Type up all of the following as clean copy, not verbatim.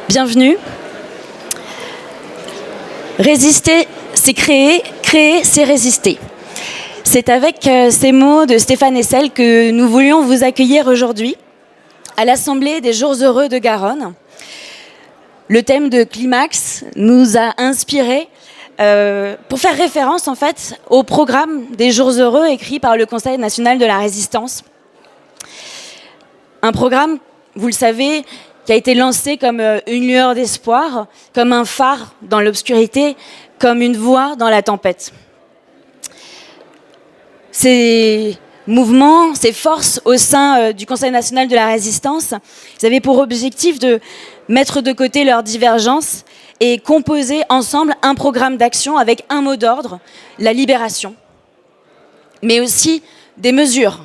Bienvenue. Résister, c'est créer, créer, c'est résister. C'est avec ces mots de Stéphane Hessel que nous voulions vous accueillir aujourd'hui à l'Assemblée des Jours Heureux de Garonne. Le thème de Climax nous a inspirés pour faire référence en fait au programme des Jours Heureux écrit par le Conseil national de la résistance. Un programme, vous le savez, qui a été lancé comme une lueur d'espoir, comme un phare dans l'obscurité, comme une voix dans la tempête. Ces mouvements, ces forces au sein du Conseil national de la résistance, ils avaient pour objectif de mettre de côté leurs divergences et composer ensemble un programme d'action avec un mot d'ordre, la libération. Mais aussi des mesures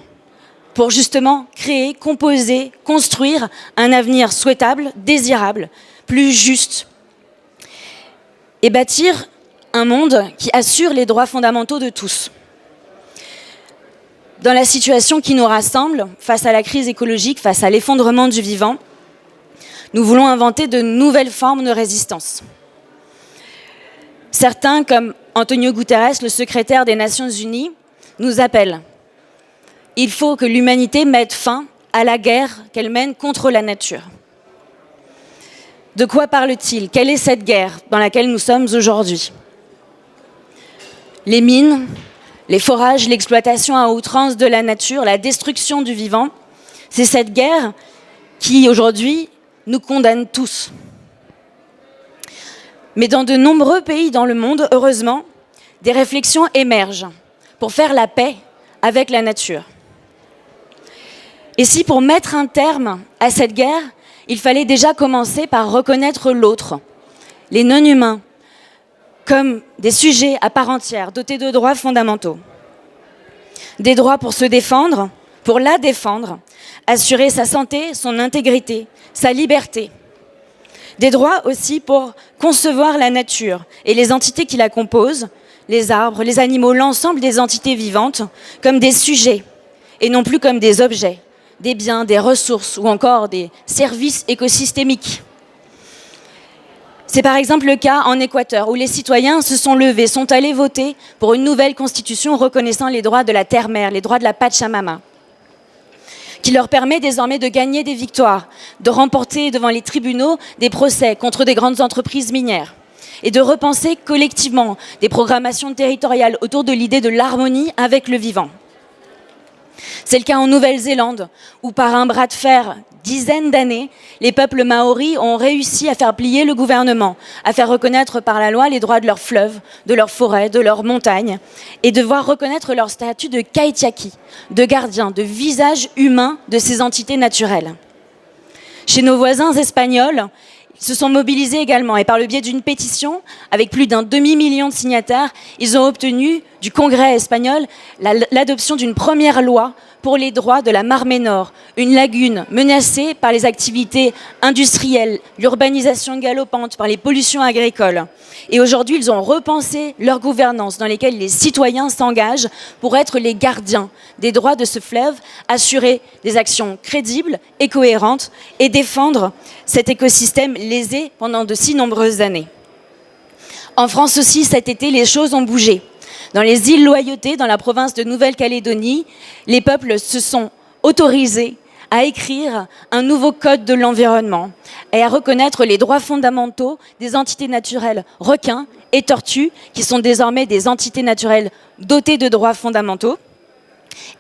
pour justement créer, composer, construire un avenir souhaitable, désirable, plus juste. Et bâtir un monde qui assure les droits fondamentaux de tous. Dans la situation qui nous rassemble, face à la crise écologique, face à l'effondrement du vivant, nous voulons inventer de nouvelles formes de résistance. Certains, comme Antonio Guterres, le secrétaire des Nations Unies, nous appellent. Il faut que l'humanité mette fin à la guerre qu'elle mène contre la nature. De quoi parle-t-il? Quelle est cette guerre dans laquelle nous sommes aujourd'hui? Les mines, les forages, l'exploitation à outrance de la nature, la destruction du vivant, c'est cette guerre qui, aujourd'hui, nous condamne tous. Mais dans de nombreux pays dans le monde, heureusement, des réflexions émergent pour faire la paix avec la nature. Et si pour mettre un terme à cette guerre, il fallait déjà commencer par reconnaître l'autre, les non-humains, comme des sujets à part entière, dotés de droits fondamentaux. Des droits pour se défendre, pour la défendre, assurer sa santé, son intégrité, sa liberté. Des droits aussi pour concevoir la nature et les entités qui la composent, les arbres, les animaux, l'ensemble des entités vivantes, comme des sujets et non plus comme des objets, des biens, des ressources ou encore des services écosystémiques. C'est par exemple le cas en Équateur, où les citoyens se sont levés, sont allés voter pour une nouvelle constitution reconnaissant les droits de la terre-mère, les droits de la Pachamama, qui leur permet désormais de gagner des victoires, de remporter devant les tribunaux des procès contre des grandes entreprises minières et de repenser collectivement des programmations territoriales autour de l'idée de l'harmonie avec le vivant. C'est le cas en Nouvelle-Zélande, où par un bras de fer, dizaines d'années, les peuples maoris ont réussi à faire plier le gouvernement, à faire reconnaître par la loi les droits de leurs fleuves, de leurs forêts, de leurs montagnes, et de voir reconnaître leur statut de kaitiaki, de gardien, de visage humain de ces entités naturelles. Chez nos voisins espagnols, ils se sont mobilisés également, et par le biais d'une pétition, avec plus d'un demi-million de signataires, ils ont obtenu du Congrès espagnol l'adoption d'une première loi pour les droits de la Mar Menor, une lagune menacée par les activités industrielles, l'urbanisation galopante, par les pollutions agricoles. Et aujourd'hui, ils ont repensé leur gouvernance dans laquelle les citoyens s'engagent pour être les gardiens des droits de ce fleuve, assurer des actions crédibles et cohérentes et défendre cet écosystème lésé pendant de si nombreuses années. En France aussi, cet été, les choses ont bougé. Dans les îles Loyauté, dans la province de Nouvelle-Calédonie, les peuples se sont autorisés à écrire un nouveau code de l'environnement et à reconnaître les droits fondamentaux des entités naturelles requins et tortues, qui sont désormais des entités naturelles dotées de droits fondamentaux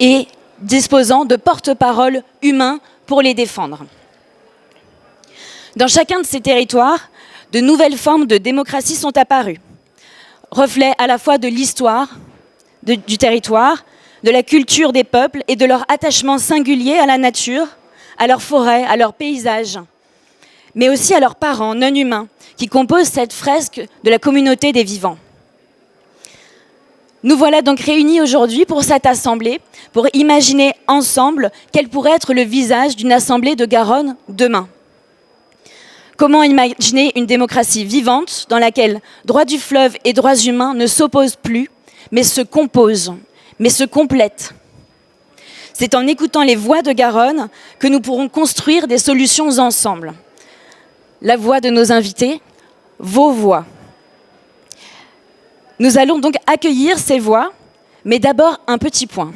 et disposant de porte-parole humains pour les défendre. Dans chacun de ces territoires, de nouvelles formes de démocratie sont apparues. Reflet à la fois de l'histoire du territoire, de la culture des peuples et de leur attachement singulier à la nature, à leurs forêts, à leurs paysages, mais aussi à leurs parents non humains qui composent cette fresque de la communauté des vivants. Nous voilà donc réunis aujourd'hui pour cette assemblée, pour imaginer ensemble quel pourrait être le visage d'une assemblée de Garonne demain. Comment imaginer une démocratie vivante dans laquelle droits du fleuve et droits humains ne s'opposent plus, mais se composent, mais se complètent? C'est en écoutant les voix de Garonne que nous pourrons construire des solutions ensemble. La voix de nos invités, vos voix. Nous allons donc accueillir ces voix, mais d'abord un petit point.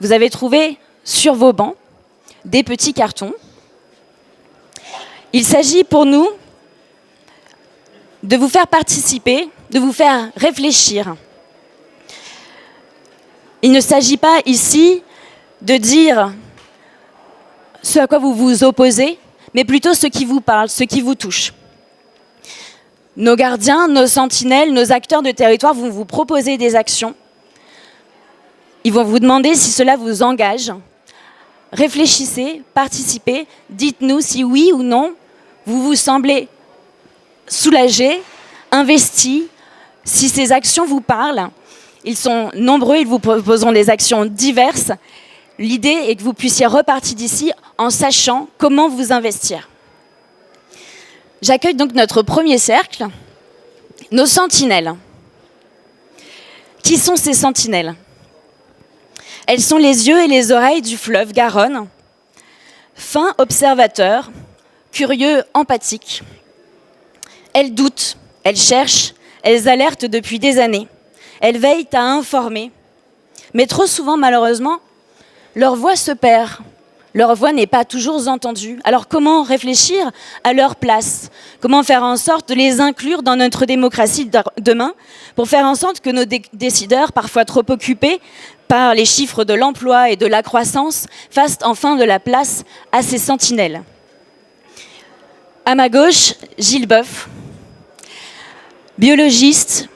Vous avez trouvé sur vos bancs des petits cartons. Il s'agit pour nous de vous faire participer, de vous faire réfléchir. Il ne s'agit pas ici de dire ce à quoi vous vous opposez, mais plutôt ce qui vous parle, ce qui vous touche. Nos gardiens, nos sentinelles, nos acteurs de territoire vont vous proposer des actions. Ils vont vous demander si cela vous engage. Réfléchissez, participez, dites-nous si oui ou non vous vous semblez soulagé, investi, si ces actions vous parlent. Ils sont nombreux, ils vous proposeront des actions diverses. L'idée est que vous puissiez repartir d'ici en sachant comment vous investir. J'accueille donc notre premier cercle, nos sentinelles. Qui sont ces sentinelles ? Elles sont les yeux et les oreilles du fleuve Garonne, fins observateurs, curieux, empathiques. Elles doutent, elles cherchent, elles alertent depuis des années. Elles veillent à informer. Mais trop souvent, malheureusement, leur voix se perd. Leur voix n'est pas toujours entendue. Alors comment réfléchir à leur place ? Comment faire en sorte de les inclure dans notre démocratie demain pour faire en sorte que nos décideurs, parfois trop occupés par les chiffres de l'emploi et de la croissance, fassent enfin de la place à ces sentinelles ? À ma gauche, Gilles Boeuf, biologiste.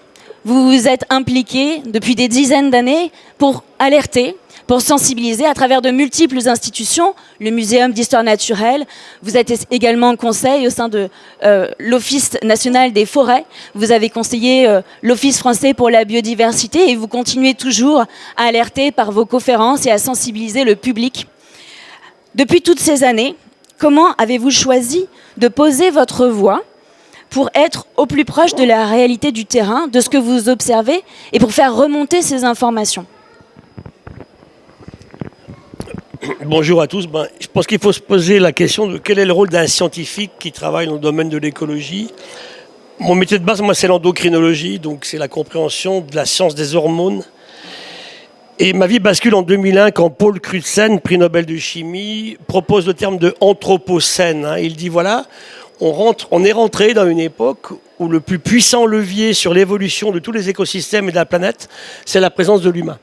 Vous vous êtes impliqué depuis des dizaines d'années pour alerter, pour sensibiliser à travers de multiples institutions, le Muséum d'histoire naturelle. Vous êtes également conseil au sein de l'Office national des forêts. Vous avez conseillé l'Office français pour la biodiversité et vous continuez toujours à alerter par vos conférences et à sensibiliser le public. Depuis toutes ces années, comment avez-vous choisi de poser votre voix pour être au plus proche de la réalité du terrain, de ce que vous observez, et pour faire remonter ces informations ? Bonjour à tous. Je pense qu'il faut se poser la question de quel est le rôle d'un scientifique qui travaille dans le domaine de l'écologie. Mon métier de base, moi, c'est l'endocrinologie, donc c'est la compréhension de la science des hormones. Et ma vie bascule en 2001 quand Paul Crutzen, prix Nobel de chimie, propose le terme de anthropocène. Il dit voilà, on est rentré dans une époque où le plus puissant levier sur l'évolution de tous les écosystèmes et de la planète, c'est la présence de l'humain.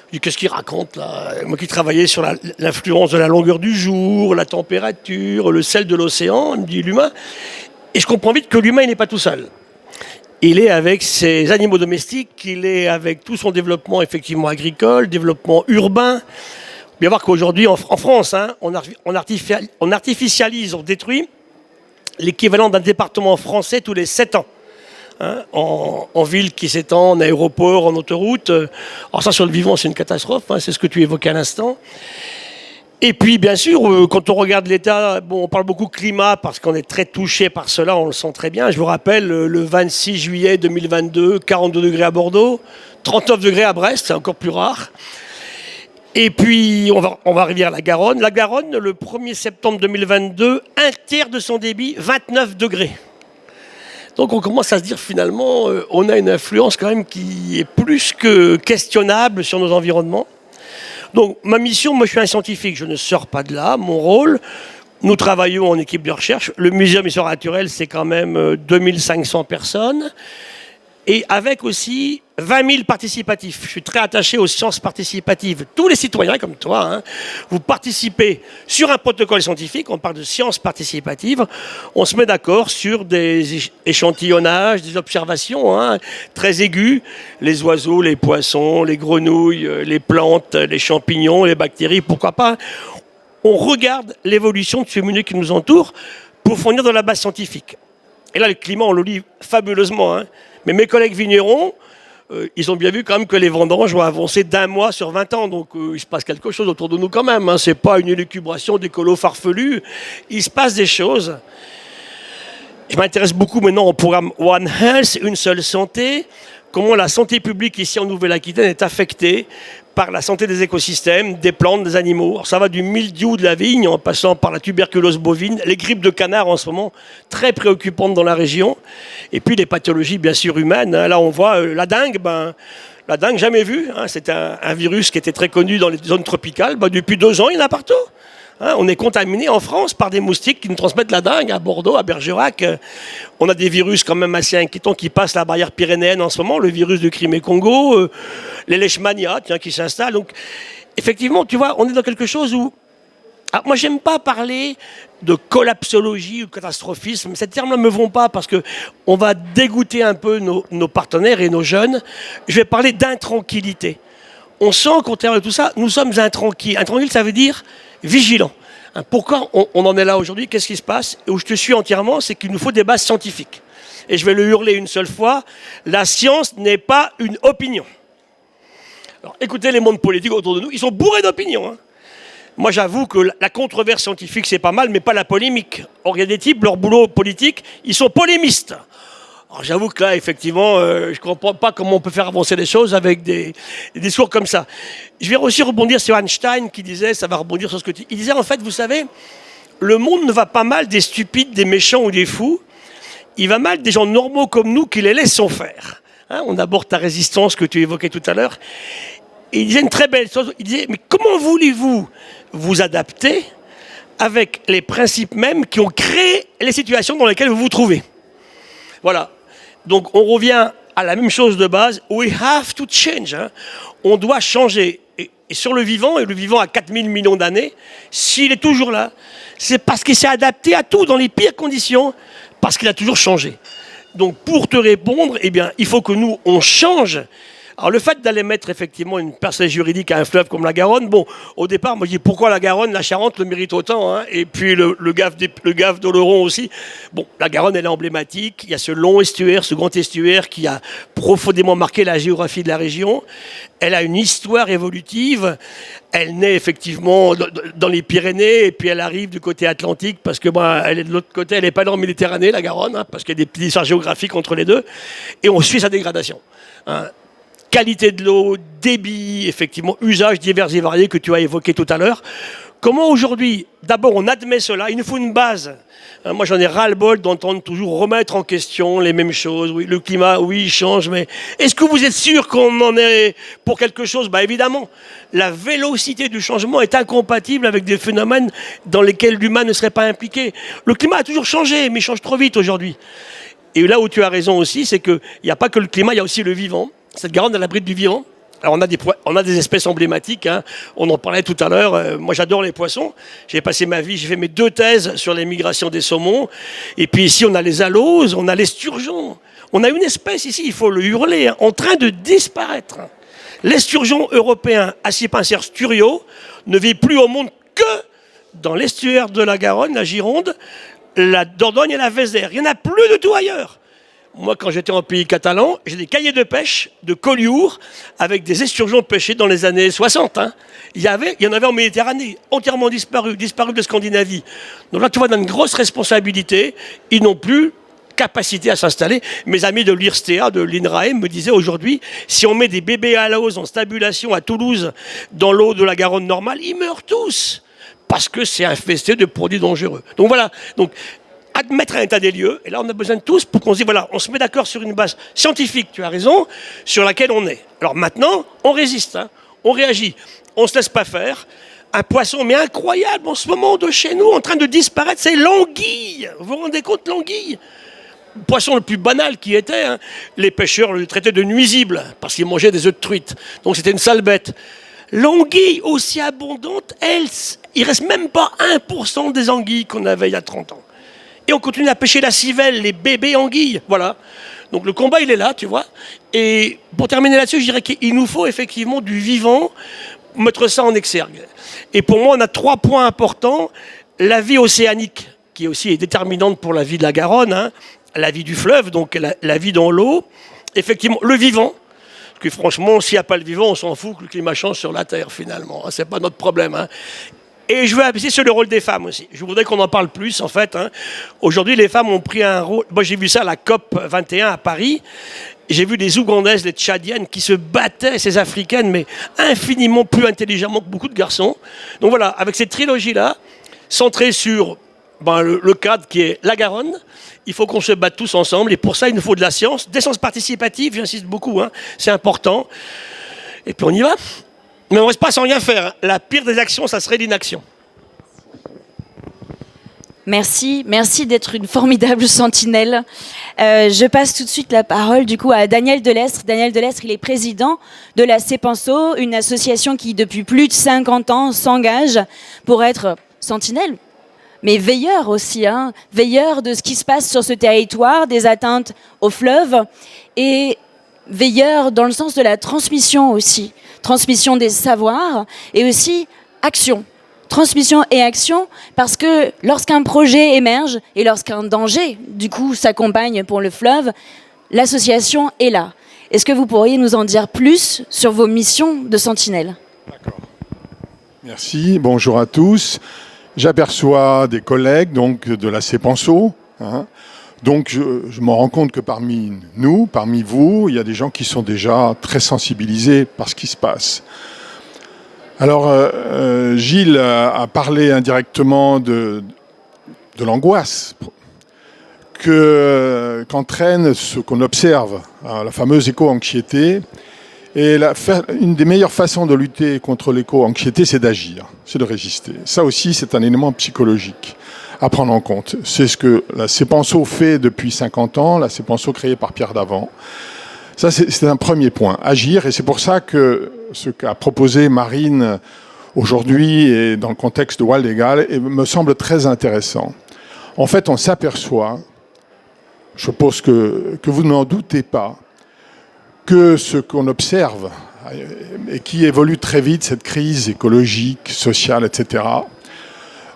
Je dis, qu'est-ce qu'il raconte là ? Moi qui travaillais sur l'influence de la longueur du jour, la température, le sel de l'océan, il me dit l'humain. Et je comprends vite que l'humain, il n'est pas tout seul. Il est avec ses animaux domestiques, il est avec tout son développement effectivement agricole, développement urbain. Bien voir qu'aujourd'hui, en France, on artificialise, on détruit l'équivalent d'un département français tous les 7 ans. En ville qui s'étend, en aéroport, en autoroute. Alors ça, sur le vivant, c'est une catastrophe, c'est ce que tu évoquais à l'instant. Et puis, bien sûr, quand on regarde l'état, on parle beaucoup climat parce qu'on est très touché par cela, on le sent très bien. Je vous rappelle, le 26 juillet 2022, 42 degrés à Bordeaux, 39 degrés à Brest, c'est encore plus rare. Et puis, on va arriver à la Garonne. La Garonne, le 1er septembre 2022, un tiers de son débit, 29 degrés. Donc on commence à se dire finalement, on a une influence quand même qui est plus que questionnable sur nos environnements. Donc ma mission, moi je suis un scientifique, je ne sors pas de là. Mon rôle, nous travaillons en équipe de recherche. Le Muséum d'histoire naturelle, c'est quand même 2500 personnes. Et avec aussi 20 000 participatifs. Je suis très attaché aux sciences participatives. Tous les citoyens comme toi, vous participez sur un protocole scientifique, on parle de sciences participatives, on se met d'accord sur des échantillonnages, des observations très aiguës, les oiseaux, les poissons, les grenouilles, les plantes, les champignons, les bactéries, pourquoi pas. On regarde l'évolution de ce milieu qui nous entoure pour fournir de la base scientifique. Et là, le climat, on le lit fabuleusement. Mais mes collègues vignerons, ils ont bien vu quand même que les vendanges vont avancer d'1 mois sur 20 ans. Donc il se passe quelque chose autour de nous quand même. C'est pas une élucubration d'écolo farfelu. Il se passe des choses. Je m'intéresse beaucoup maintenant au programme One Health, une seule santé. Comment la santé publique ici en Nouvelle-Aquitaine est affectée par la santé des écosystèmes, des plantes, des animaux. Alors, ça va du mildiou de la vigne en passant par la tuberculose bovine, les grippes de canard en ce moment, très préoccupantes dans la région. Et puis les pathologies bien sûr humaines. Là on voit la dengue, la dengue jamais vue. C'est un virus qui était très connu dans les zones tropicales. Depuis 2 ans, il y en a partout. On est contaminé en France par des moustiques qui nous transmettent la dengue à Bordeaux, à Bergerac. On a des virus quand même assez inquiétants qui passent la barrière pyrénéenne en ce moment, le virus de Crimée-Congo, les leishmanias qui s'installent. Donc effectivement, tu vois, on est dans quelque chose où... Alors, moi, j'aime pas parler de collapsologie ou de catastrophisme. Ces termes-là ne me vont pas parce qu'on va dégoûter un peu nos partenaires et nos jeunes. Je vais parler d'intranquillité. On sent qu'au terme de tout ça, nous sommes intranquilles. Intranquille, ça veut dire vigilant. Pourquoi on en est là aujourd'hui? Qu'est-ce qui se passe? Et où je te suis entièrement, c'est qu'il nous faut des bases scientifiques. Et je vais le hurler une seule fois, la science n'est pas une opinion. Alors, écoutez les mondes politiques autour de nous, ils sont bourrés d'opinions. Moi, j'avoue que la controverse scientifique, c'est pas mal, mais pas la polémique. Or, il y a des types, leur boulot politique, ils sont polémistes. Alors, j'avoue que là, effectivement, je ne comprends pas comment on peut faire avancer les choses avec des discours comme ça. Je vais aussi rebondir sur Einstein qui disait, ça va rebondir sur ce que tu dis. Il disait, en fait, vous savez, le monde ne va pas mal des stupides, des méchants ou des fous. Il va mal des gens normaux comme nous qui les laissons faire. On aborde ta résistance que tu évoquais tout à l'heure. Et il disait une très belle chose. Il disait, mais comment voulez-vous vous adapter avec les principes mêmes qui ont créé les situations dans lesquelles vous vous trouvez? Voilà. Donc on revient à la même chose de base. We have to change. On doit changer. Et sur le vivant, et le vivant a 4000 millions d'années, s'il est toujours là, c'est parce qu'il s'est adapté à tout dans les pires conditions, parce qu'il a toujours changé. Donc pour te répondre, eh bien, il faut que nous, on change. Alors le fait d'aller mettre effectivement une personnalité juridique à un fleuve comme la Garonne, bon, au départ, moi je dis pourquoi la Garonne, la Charente le mérite autant, et puis le Gave d'Oloron aussi. Bon, la Garonne elle est emblématique, il y a ce long estuaire, ce grand estuaire qui a profondément marqué la géographie de la région. Elle a une histoire évolutive, elle naît effectivement dans les Pyrénées et puis elle arrive du côté atlantique parce que elle est de l'autre côté, elle n'est pas dans la Méditerranée, la Garonne, parce qu'il y a des petites histoires géographiques entre les deux, et on suit sa dégradation. Qualité de l'eau, débit, effectivement, usages divers et variés que tu as évoqués tout à l'heure. Comment aujourd'hui, d'abord on admet cela, il nous faut une base. Moi j'en ai ras-le-bol d'entendre toujours remettre en question les mêmes choses. Oui, le climat, oui, il change, mais est-ce que vous êtes sûr qu'on en est pour quelque chose? Évidemment, la vélocité du changement est incompatible avec des phénomènes dans lesquels l'humain ne serait pas impliqué. Le climat a toujours changé, mais il change trop vite aujourd'hui. Et là où tu as raison aussi, c'est qu'il n'y a pas que le climat, il y a aussi le vivant. Cette Garonne, elle abrite du vivant. Alors on a des espèces emblématiques, on en parlait tout à l'heure. Moi j'adore les poissons. J'ai passé ma vie, j'ai fait mes 2 thèses sur les migrations des saumons. Et puis ici on a les aloses, on a les sturgeons. On a une espèce ici, il faut le hurler, en train de disparaître. L'esturgeon européen Acipincère sturio ne vit plus au monde que dans l'estuaire de la Garonne, la Gironde, la Dordogne et la Vézère. Il n'y en a plus de tout ailleurs. Moi, quand j'étais en pays catalan, j'ai des cahiers de pêche de Collioure avec des esturgeons pêchés dans les années 60. Il y en avait en Méditerranée, entièrement disparus de Scandinavie. Donc là, tu vois, dans une grosse responsabilité, ils n'ont plus capacité à s'installer. Mes amis de l'IRSTEA, de l'INRAE, me disaient aujourd'hui, si on met des bébés à l'ose en stabulation à Toulouse, dans l'eau de la Garonne normale, ils meurent tous, parce que c'est infesté de produits dangereux. Donc voilà, admettre un état des lieux, et là on a besoin de tous pour qu'on se dise, voilà, on se met d'accord sur une base scientifique, tu as raison, sur laquelle on est. Alors maintenant, on résiste, on réagit, on ne se laisse pas faire. Un poisson, mais incroyable en ce moment de chez nous, en train de disparaître, c'est l'anguille. Vous vous rendez compte, l'anguille? Le poisson le plus banal qui était, les pêcheurs le traitaient de nuisible, parce qu'ils mangeaient des œufs de truite, donc c'était une sale bête. L'anguille aussi abondante, il ne reste même pas 1% des anguilles qu'on avait il y a 30 ans. Et on continue à pêcher la civelle, les bébés anguilles. Voilà. Donc le combat, il est là, tu vois. Et pour terminer là-dessus, je dirais qu'il nous faut effectivement du vivant, mettre ça en exergue. Et pour moi, on a 3 points importants. La vie océanique, qui aussi est déterminante pour la vie de la Garonne, la vie du fleuve, donc la vie dans l'eau. Effectivement, le vivant. Parce que franchement, s'il n'y a pas le vivant, on s'en fout que le climat change sur la Terre, finalement. Ce n'est pas notre problème. Et je veux appuyer sur le rôle des femmes aussi. Je voudrais qu'on en parle plus, en fait. Aujourd'hui, les femmes ont pris un rôle... Moi, j'ai vu ça à la COP 21 à Paris. j'ai vu des Ougandaises, des Tchadiennes qui se battaient, ces Africaines, mais infiniment plus intelligemment que beaucoup de garçons. Donc voilà, avec cette trilogie-là, centrée sur le cadre qui est la Garonne, il faut qu'on se batte tous ensemble. Et pour ça, il nous faut de la science, des sciences participatives, j'insiste beaucoup, c'est important. Et puis on y va. Mais on ne reste pas sans rien faire. La pire des actions, ça serait l'inaction. Merci d'être une formidable sentinelle. Je passe tout de suite la parole du coup à Daniel Delestre. Daniel Delestre, il est président de la CEPANSO, une association qui depuis plus de 50 ans s'engage pour être sentinelle, mais veilleur aussi, veilleur de ce qui se passe sur ce territoire, des atteintes aux fleuves, et veilleur dans le sens de la transmission aussi, transmission des savoirs et aussi action. Transmission et action, parce que lorsqu'un projet émerge et lorsqu'un danger, du coup, s'accompagne pour le fleuve, l'association est là. Est-ce que vous pourriez nous en dire plus sur vos missions de sentinelle ? D'accord. Merci, bonjour à tous. J'aperçois des collègues donc, de la CEPANSO. Donc je me rends compte que parmi nous, parmi vous, il y a des gens qui sont déjà très sensibilisés par ce qui se passe. Alors, Gilles a parlé indirectement de l'angoisse qu'entraîne ce qu'on observe, la fameuse éco-anxiété. Et une des meilleures façons de lutter contre l'éco-anxiété, c'est d'agir, c'est de résister. Ça aussi, c'est un élément psychologique à prendre en compte. C'est ce que la CEPANSO fait depuis 50 ans, la CEPANSO créée par Pierre Davant. Ça, c'est un premier point, agir, et c'est pour ça que ce qu'a proposé Marine aujourd'hui et dans le contexte de Wild Eagle me semble très intéressant. En fait, on s'aperçoit, je suppose que vous n'en doutez pas, que ce qu'on observe et qui évolue très vite, cette crise écologique, sociale, etc.,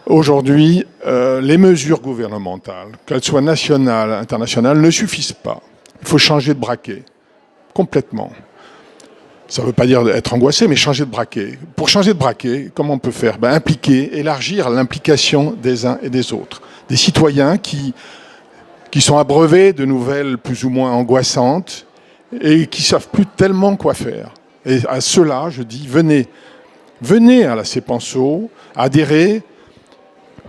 aujourd'hui, les mesures gouvernementales, qu'elles soient nationales, internationales, ne suffisent pas. Il faut changer de braquet. Complètement. Ça ne veut pas dire être angoissé, mais changer de braquet. Pour changer de braquet, comment on peut faire ? Impliquer, élargir l'implication des uns et des autres. Des citoyens qui sont abreuvés de nouvelles plus ou moins angoissantes et qui ne savent plus tellement quoi faire. Et à ceux-là, je dis, venez à la CEPANSO, adhérez,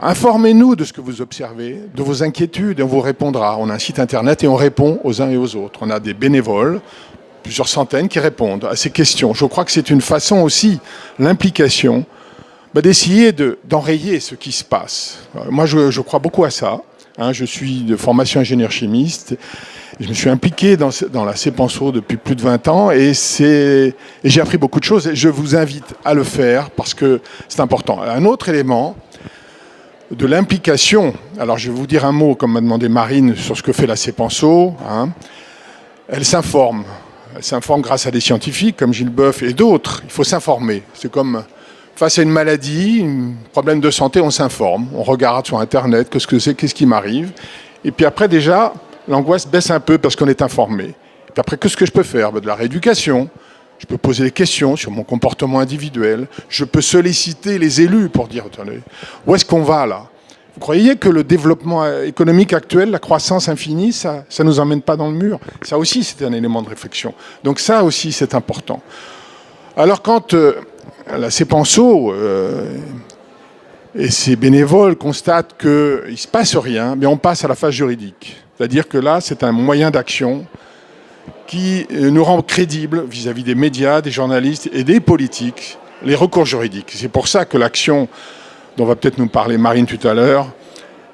informez-nous de ce que vous observez, de vos inquiétudes, et on vous répondra. On a un site internet et on répond aux uns et aux autres. On a des bénévoles, plusieurs centaines, qui répondent à ces questions. Je crois que c'est une façon aussi, l'implication, d'essayer d'enrayer ce qui se passe. Moi, je crois beaucoup à ça. Je suis de formation ingénieur chimiste. Je me suis impliqué dans la CEPANSO depuis plus de 20 ans et j'ai appris beaucoup de choses. Et je vous invite à le faire parce que c'est important. Un autre élément de l'implication, alors je vais vous dire un mot, comme m'a demandé Marine, sur ce que fait la CEPANSO. Elle s'informe. Elle s'informe grâce à des scientifiques comme Gilles Boeuf et d'autres. Il faut s'informer. C'est comme face à une maladie, un problème de santé, on s'informe. On regarde sur Internet qu'est-ce qui m'arrive. Et puis après, déjà, l'angoisse baisse un peu parce qu'on est informé. Et puis après, qu'est-ce que je peux faire ? De la rééducation. Je peux poser des questions sur mon comportement individuel. Je peux solliciter les élus pour dire, attendez, où est-ce qu'on va là ? Vous croyez que le développement économique actuel, la croissance infinie, ça ne nous emmène pas dans le mur ? Ça aussi, c'est un élément de réflexion. Donc ça aussi, c'est important. Alors quand la CEPANSO et ses bénévoles constatent qu'il ne se passe rien, mais on passe à la phase juridique. C'est-à-dire que là, c'est un moyen d'action qui nous rend crédibles vis-à-vis des médias, des journalistes et des politiques, les recours juridiques. C'est pour ça que l'action dont va peut-être nous parler Marine tout à l'heure,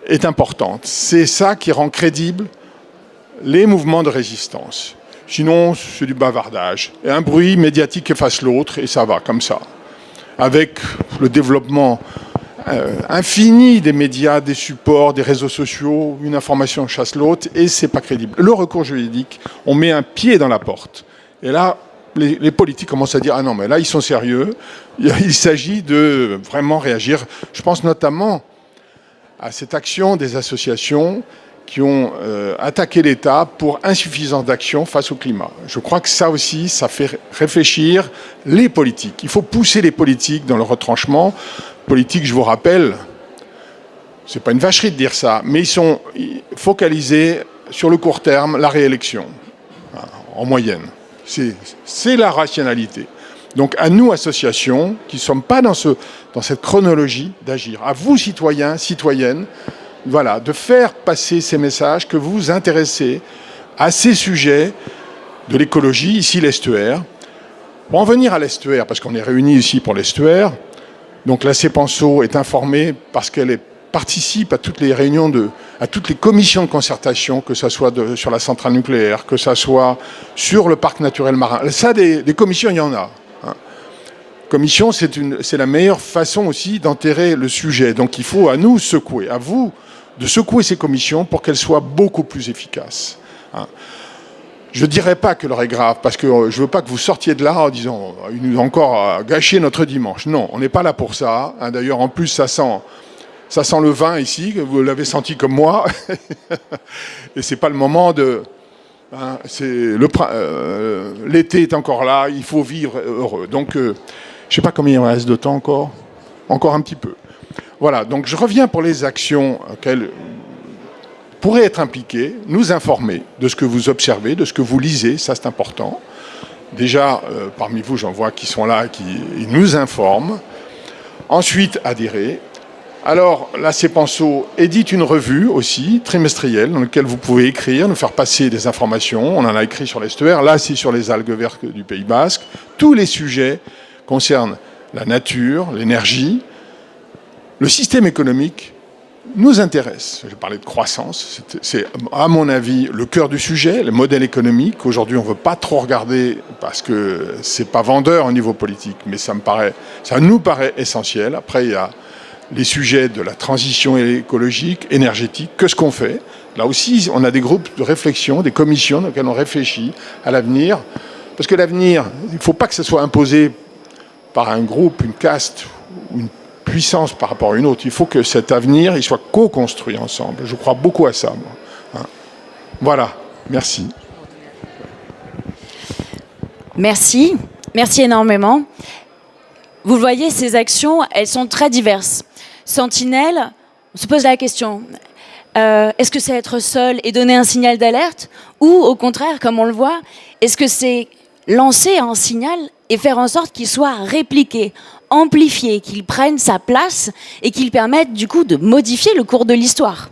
est importante. C'est ça qui rend crédibles les mouvements de résistance. Sinon, c'est du bavardage. Et un bruit médiatique efface l'autre, et ça va comme ça. Avec le développement infini des médias, des supports, des réseaux sociaux, une information chasse l'autre, et c'est pas crédible. Le recours juridique, on met un pied dans la porte. Et là, les politiques commencent à dire « Ah non, mais là, ils sont sérieux. Il s'agit de vraiment réagir. » Je pense notamment à cette action des associations qui ont attaqué l'État pour insuffisance d'action face au climat. Je crois que ça aussi, ça fait réfléchir les politiques. Il faut pousser les politiques dans le retranchement. Politiques, je vous rappelle, c'est pas une vacherie de dire ça, mais ils sont focalisés sur le court terme, la réélection. en moyenne. C'est la rationalité. Donc à nous, associations, qui ne sommes pas dans cette chronologie, d'agir. À vous, citoyens, citoyennes, voilà, de faire passer ces messages, que vous vous intéressez à ces sujets de l'écologie, ici l'estuaire. Pour en venir à l'estuaire, parce qu'on est réunis ici pour l'estuaire, donc la CEPANSO est informée parce qu'elle participe à toutes les réunions, à toutes les commissions de concertation, que ce soit sur la centrale nucléaire, que ce soit sur le parc naturel marin. Ça, des commissions, il y en a. Commission, c'est la meilleure façon aussi d'enterrer le sujet. Donc il faut à nous secouer, à vous de secouer ces commissions pour qu'elles soient beaucoup plus efficaces. Je ne dirais pas que l'heure est grave, parce que je ne veux pas que vous sortiez de là en disant « il nous a encore gâché notre dimanche ». Non, on n'est pas là pour ça. D'ailleurs, en plus, ça sent le vin ici, vous l'avez senti comme moi. Et ce n'est pas le moment de... l'été est encore là, il faut vivre heureux. Donc, je ne sais pas combien il me reste de temps encore. Encore un petit peu. Voilà, donc je reviens pour les actions auxquelles pourraient être impliquées, nous informer de ce que vous observez, de ce que vous lisez, ça c'est important. Déjà, parmi vous, j'en vois qui sont là, qui nous informent. Ensuite, adhérer. Alors, la CEPANSO édite une revue aussi, trimestrielle, dans laquelle vous pouvez écrire, nous faire passer des informations. On en a écrit sur l'estuaire, là c'est sur les algues vertes du Pays Basque. Tous les sujets concernent la nature, l'énergie. Le système économique nous intéresse. Je parlais de croissance, c'est à mon avis le cœur du sujet, le modèle économique. Aujourd'hui, on ne veut pas trop regarder parce que c'est pas vendeur au niveau politique, mais ça nous paraît essentiel. Après, il y a les sujets de la transition écologique, énergétique. Qu'est-ce qu'on fait? Là aussi, on a des groupes de réflexion, des commissions dans lesquelles on réfléchit à l'avenir. Parce que l'avenir, il ne faut pas que ce soit imposé par un groupe, une caste ou une puissance par rapport à une autre. Il faut que cet avenir il soit co-construit ensemble. Je crois beaucoup à ça, moi. Voilà, merci. Merci énormément. Vous le voyez, ces actions, elles sont très diverses. Sentinelle, on se pose la question, est-ce que c'est être seul et donner un signal d'alerte? Ou au contraire, comme on le voit, est-ce que c'est lancer un signal et faire en sorte qu'il soit répliqué, amplifié, qu'il prenne sa place et qu'il permette du coup de modifier le cours de l'histoire?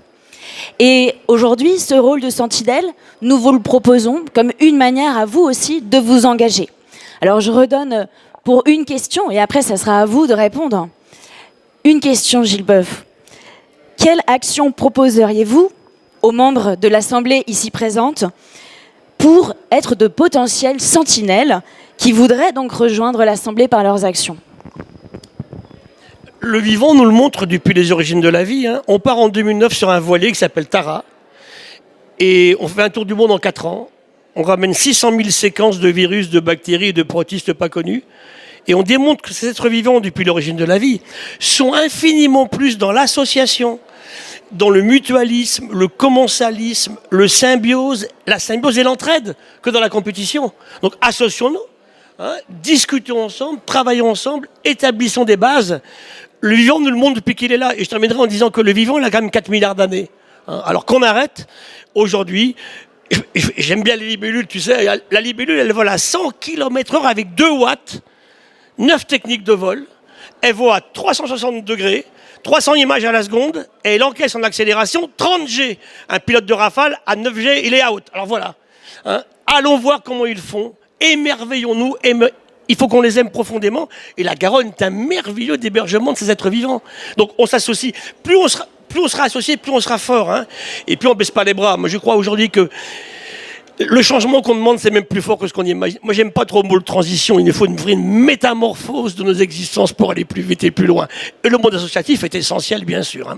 Et aujourd'hui, ce rôle de sentinelle, nous vous le proposons comme une manière à vous aussi de vous engager. Alors je redonne pour une question et après ça sera à vous de répondre. Une question, Gilles Boeuf. Quelle action proposeriez-vous aux membres de l'Assemblée ici présente pour être de potentiels sentinelles qui voudraient donc rejoindre l'Assemblée par leurs actions? Le vivant nous le montre depuis les origines de la vie. On part en 2009 sur un voilier qui s'appelle Tara. Et on fait un tour du monde en 4 ans. On ramène 600 000 séquences de virus, de bactéries et de protistes pas connus. Et on démontre que ces êtres vivants, depuis l'origine de la vie, sont infiniment plus dans l'association, dans le mutualisme, le commensalisme, la symbiose et l'entraide que dans la compétition. Donc associons-nous, discutons ensemble, travaillons ensemble, établissons des bases. Le vivant nous le montre depuis qu'il est là. Et je terminerai en disant que le vivant, il a quand même 4 milliards d'années. Alors qu'on arrête, aujourd'hui, j'aime bien les libellules, tu sais, la libellule, elle vole à 100 km/h avec 2 watts, 9 techniques de vol, elle vaut à 360 degrés, 300 images à la seconde, et elle encaisse en accélération 30 G. Un pilote de Rafale à 9 G, il est out. Alors voilà, allons voir comment ils font, émerveillons-nous, il faut qu'on les aime profondément, et la Garonne est un merveilleux hébergement de ces êtres vivants. Donc on s'associe, plus on sera associé, plus on sera fort, et puis on ne baisse pas les bras. Moi je crois aujourd'hui que le changement qu'on demande, c'est même plus fort que ce qu'on imagine. Moi, j'aime pas trop le mot de transition. Il faut une vraie métamorphose de nos existences pour aller plus vite et plus loin. Et le monde associatif est essentiel, bien sûr.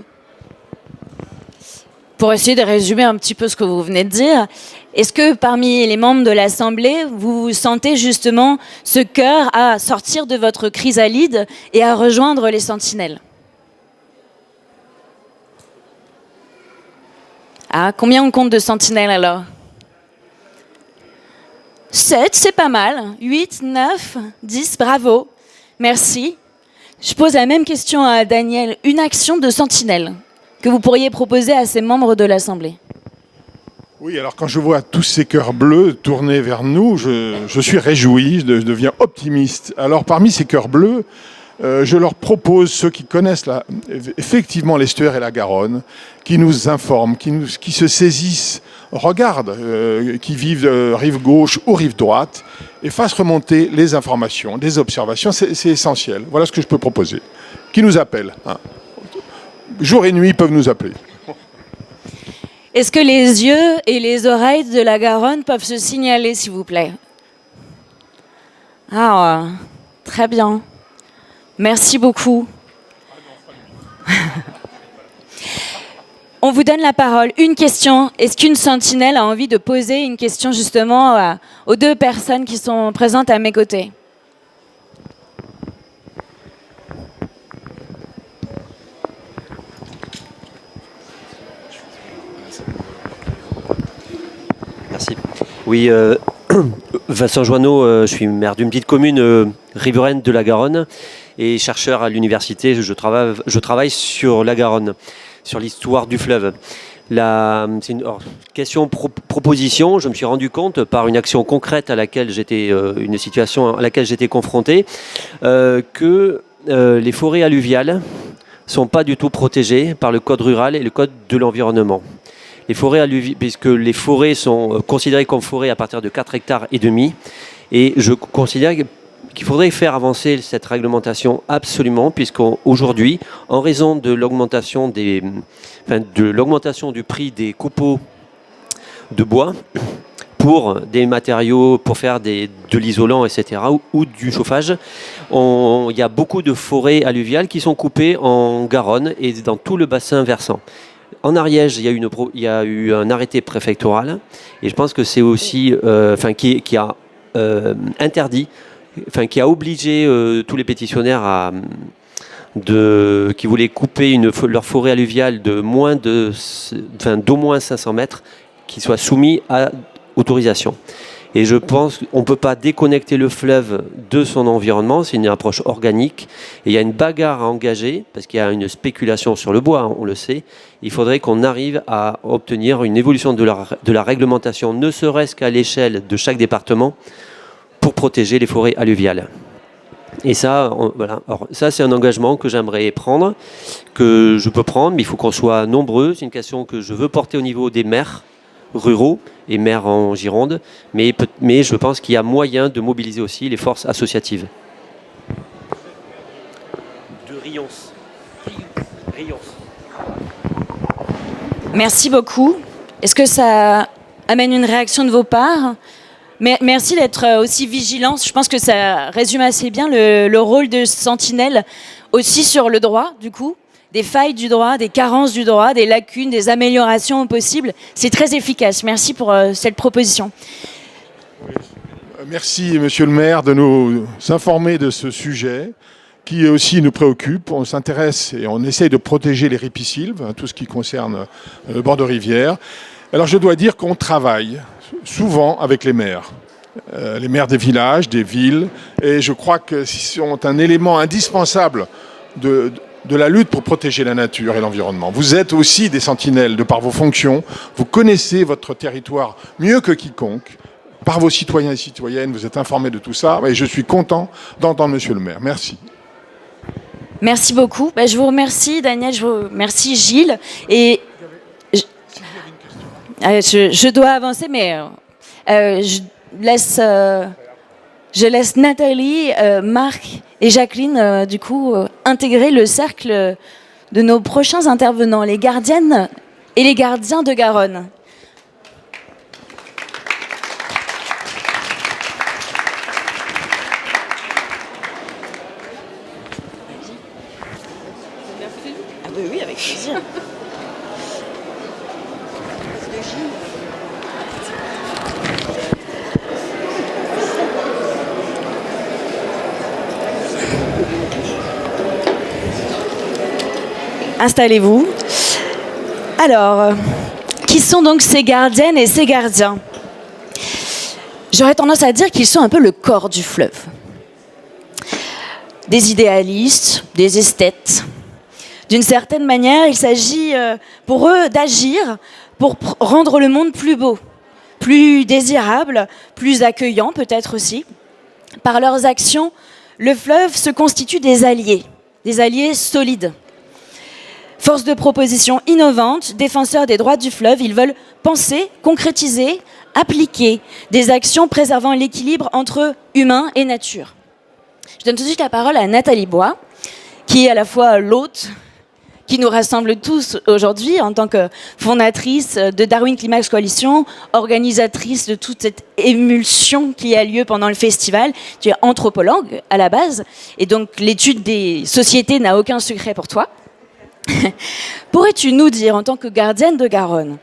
Pour essayer de résumer un petit peu ce que vous venez de dire, est-ce que parmi les membres de l'Assemblée, vous sentez justement ce cœur à sortir de votre chrysalide et à rejoindre les sentinelles? Combien on compte de sentinelles alors? 7, c'est pas mal. 8, 9, 10, bravo. Merci. Je pose la même question à Daniel. Une action de sentinelle que vous pourriez proposer à ces membres de l'Assemblée? Oui, alors quand je vois tous ces cœurs bleus tournés vers nous, je suis réjoui, je deviens optimiste. Alors parmi ces cœurs bleus, je leur propose, ceux qui connaissent effectivement l'estuaire et la Garonne, qui nous informent, qui se saisissent, regardent, qui vivent rive gauche ou rive droite, et fassent remonter les informations, des observations, c'est essentiel. Voilà ce que je peux proposer. Qui nous appellent, hein. Jour et nuit, ils peuvent nous appeler. Est-ce que les yeux et les oreilles de la Garonne peuvent se signaler, s'il vous plaît? Ah, très bien. Merci beaucoup. On vous donne la parole. Une question. Est-ce qu'une sentinelle a envie de poser une question justement aux deux personnes qui sont présentes à mes côtés? Merci. Oui, Vincent Joanneau, je suis maire d'une petite commune riveraine de la Garonne et chercheur à l'université. Je travaille sur la Garonne, sur l'histoire du fleuve. C'est une proposition. Je me suis rendu compte par une action concrète à laquelle une situation à laquelle j'étais confronté, que les forêts alluviales sont pas du tout protégées par le code rural et le code de l'environnement. Les forêts alluviales, puisque les forêts sont considérées comme forêts à partir de 4,5 hectares, et je considère qu'il faudrait faire avancer cette réglementation absolument, puisqu'aujourd'hui, en raison de l'augmentation du prix des copeaux de bois pour des matériaux, pour faire de l'isolant, etc., ou du chauffage, il y a beaucoup de forêts alluviales qui sont coupées en Garonne et dans tout le bassin versant. En Ariège, il y a eu un arrêté préfectoral, et je pense que c'est aussi, qui a interdit, qui a obligé tous les pétitionnaires qui voulaient couper leur forêt alluviale d'au moins 500 mètres, qui soient soumis à autorisation. Et je pense qu'on ne peut pas déconnecter le fleuve de son environnement, c'est une approche organique. Et il y a une bagarre à engager, parce qu'il y a une spéculation sur le bois, on le sait. Il faudrait qu'on arrive à obtenir une évolution de la réglementation, ne serait-ce qu'à l'échelle de chaque département, pour protéger les forêts alluviales. Et ça, voilà. Alors, ça, c'est un engagement que j'aimerais prendre, que je peux prendre, mais il faut qu'on soit nombreux. C'est une question que je veux porter au niveau des maires ruraux et maires en Gironde, mais je pense qu'il y a moyen de mobiliser aussi les forces associatives. De Rions. Merci beaucoup. Est-ce que ça amène une réaction de vos parts? Merci d'être aussi vigilants. Je pense que ça résume assez bien le rôle de sentinelle aussi sur le droit, du coup. Des failles du droit, des carences du droit, des lacunes, des améliorations possibles. C'est très efficace. Merci pour cette proposition. Merci, monsieur le maire, de nous informer de ce sujet qui aussi nous préoccupe. On s'intéresse et on essaye de protéger les ripisylves, tout ce qui concerne le bord de rivière. Alors je dois dire qu'on travaille souvent avec les maires des villages, des villes, et je crois que sont un élément indispensable de la lutte pour protéger la nature et l'environnement. Vous êtes aussi des sentinelles de par vos fonctions. Vous connaissez votre territoire mieux que quiconque. Par vos citoyens et citoyennes, vous êtes informés de tout ça. Et je suis content d'entendre monsieur le maire. Merci. Merci beaucoup. Je vous remercie, Daniel. Je vous remercie, Gilles. Et je dois avancer, mais je laisse Nathalie, Marc et Jacqueline, intégrer le cercle de nos prochains intervenants, les gardiennes et les gardiens de Garonne. Ah oui, avec plaisir. Installez-vous. Alors, qui sont donc ces gardiennes et ces gardiens? J'aurais tendance à dire qu'ils sont un peu le corps du fleuve. Des idéalistes, des esthètes, D'une certaine manière, il s'agit pour eux d'agir pour rendre le monde plus beau, plus désirable, plus accueillant peut-être aussi. Par leurs actions, le fleuve se constitue des alliés solides. Force de proposition innovante, défenseurs des droits du fleuve, ils veulent penser, concrétiser, appliquer des actions préservant l'équilibre entre humain et nature. Je donne tout de suite la parole à Nathalie Bois, qui est à la fois l'hôte qui nous rassemble tous aujourd'hui en tant que fondatrice de Darwin Climax Coalition, organisatrice de toute cette émulsion qui a lieu pendant le festival. Tu es anthropologue à la base, et donc l'étude des sociétés n'a aucun secret pour toi. Pourrais-tu nous dire, en tant que gardienne de Garonne,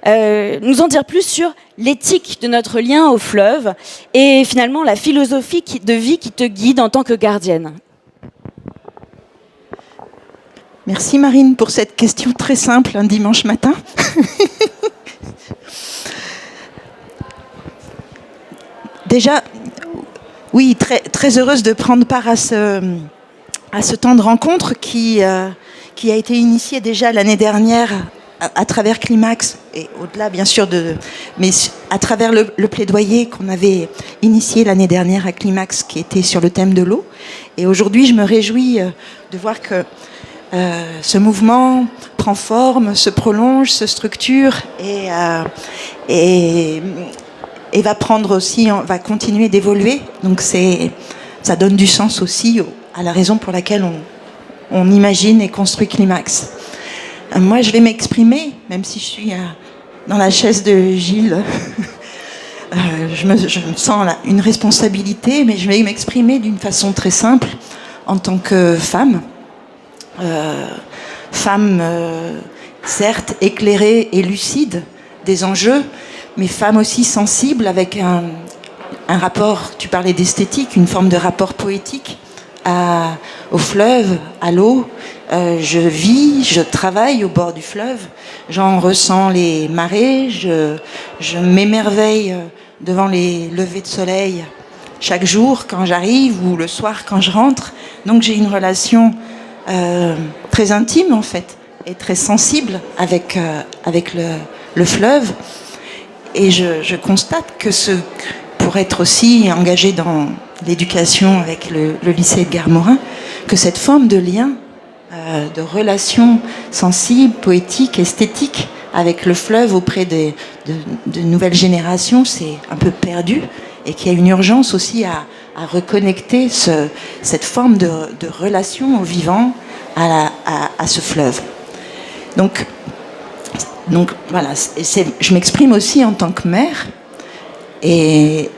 nous en dire plus sur l'éthique de notre lien au fleuve et finalement la philosophie de vie qui te guide en tant que gardienne? Merci Marine pour cette question très simple un dimanche matin. Déjà, oui, très, très heureuse de prendre part à ce temps de rencontre qui a été initié déjà l'année dernière à travers Climax et au-delà bien sûr mais à travers le plaidoyer qu'on avait initié l'année dernière à Climax qui était sur le thème de l'eau. Et aujourd'hui, je me réjouis de voir que ce mouvement prend forme, se prolonge, se structure et va prendre aussi, va continuer d'évoluer. Donc ça donne du sens aussi à la raison pour laquelle on imagine et construit Climax. Moi, je vais m'exprimer, même si je suis dans la chaise de Gilles. Je me sens là, une responsabilité, mais je vais m'exprimer d'une façon très simple en tant que femme. Femme, certes, éclairée et lucide des enjeux, mais femme aussi sensible avec un rapport, tu parlais d'esthétique, une forme de rapport poétique au fleuve, à l'eau. Je vis, je travaille au bord du fleuve, j'en ressens les marées, je m'émerveille devant les levées de soleil chaque jour quand j'arrive ou le soir quand je rentre. Donc j'ai une relation très intime en fait et très sensible avec le fleuve. Et je constate que pour être aussi engagée dans l'éducation avec le lycée Edgar Morin, que cette forme de lien, de relation sensible, poétique, esthétique avec le fleuve auprès de nouvelles générations, c'est un peu perdu et qu'il y a une urgence aussi à reconnecter cette forme de relation au vivant à ce fleuve. Donc voilà, je m'exprime aussi en tant que mère et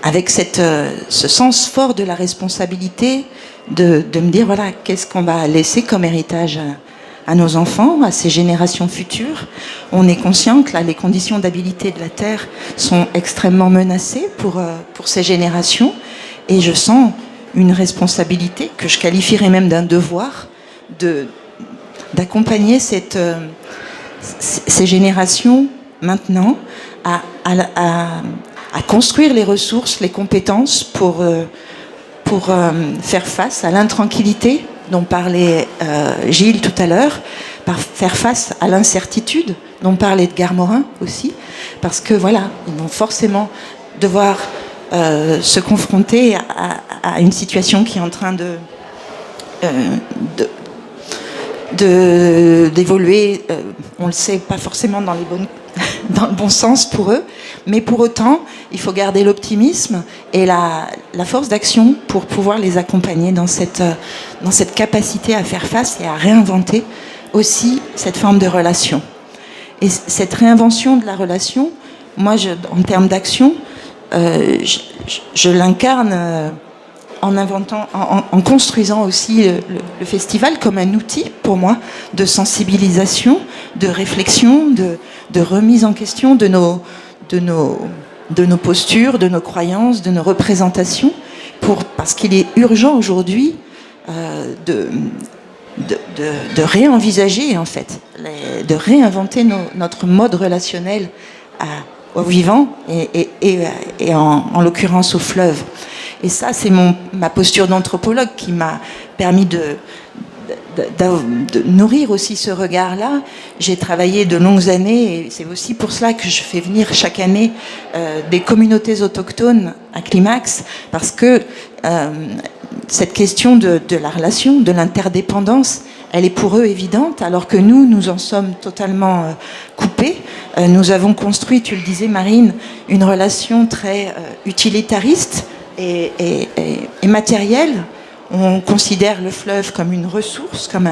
avec ce sens fort de la responsabilité de me dire voilà, qu'est-ce qu'on va laisser comme héritage à nos enfants, à ces générations futures. On est conscient que là, les conditions d'habitabilité de la Terre sont extrêmement menacées pour ces générations, et je sens une responsabilité que je qualifierais même d'un devoir d'accompagner ces générations maintenant à construire les ressources, les compétences pour faire face à l'intranquillité dont parlait Gilles tout à l'heure, par faire face à l'incertitude dont parlait Edgar Morin aussi, parce que voilà, ils vont forcément devoir se confronter à une situation qui est en train d'évoluer, on le sait, pas forcément dans le bon sens pour eux, mais pour autant, il faut garder l'optimisme et la force d'action pour pouvoir les accompagner dans cette capacité à faire face et à réinventer aussi cette forme de relation. Et cette réinvention de la relation, moi, en termes d'action, je l'incarne en construisant aussi le festival comme un outil pour moi de sensibilisation, de réflexion, de remise en question de nos postures, de nos croyances, de nos représentations, parce qu'il est urgent aujourd'hui de réenvisager en fait, de réinventer notre mode relationnel au vivant et en l'occurrence au fleuve. Et ça, c'est ma posture d'anthropologue qui m'a permis de nourrir aussi ce regard-là. J'ai travaillé de longues années et c'est aussi pour cela que je fais venir chaque année des communautés autochtones à Climax, parce que cette question de la relation, de l'interdépendance, elle est pour eux évidente, alors que nous en sommes totalement coupés. Nous avons construit, tu le disais Marine, une relation très utilitariste et matérielle. On considère le fleuve comme une ressource, comme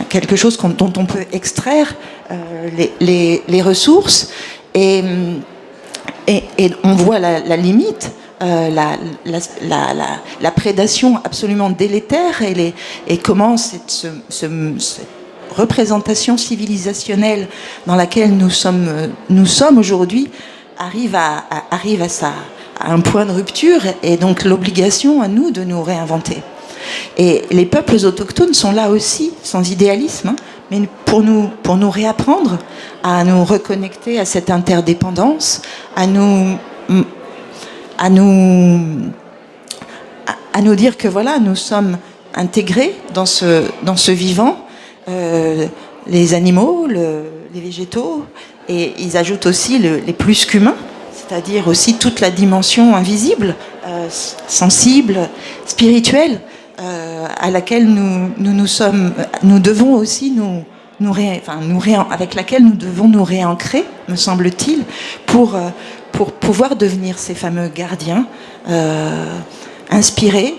quelque chose dont on peut extraire les ressources, et on voit la limite. La prédation absolument délétère et comment cette représentation civilisationnelle dans laquelle nous sommes aujourd'hui arrive à un point de rupture, et donc l'obligation à nous de nous réinventer. Et les peuples autochtones sont là aussi, sans idéalisme, mais pour nous réapprendre à nous reconnecter à cette interdépendance, à nous dire que voilà, nous sommes intégrés dans ce vivant, les animaux, les végétaux, et ils ajoutent aussi les plus qu'humains, c'est-à-dire aussi toute la dimension invisible, sensible, spirituelle, à laquelle nous devons aussi avec laquelle nous devons nous réancrer, me semble-t-il, pour pouvoir devenir ces fameux gardiens inspirés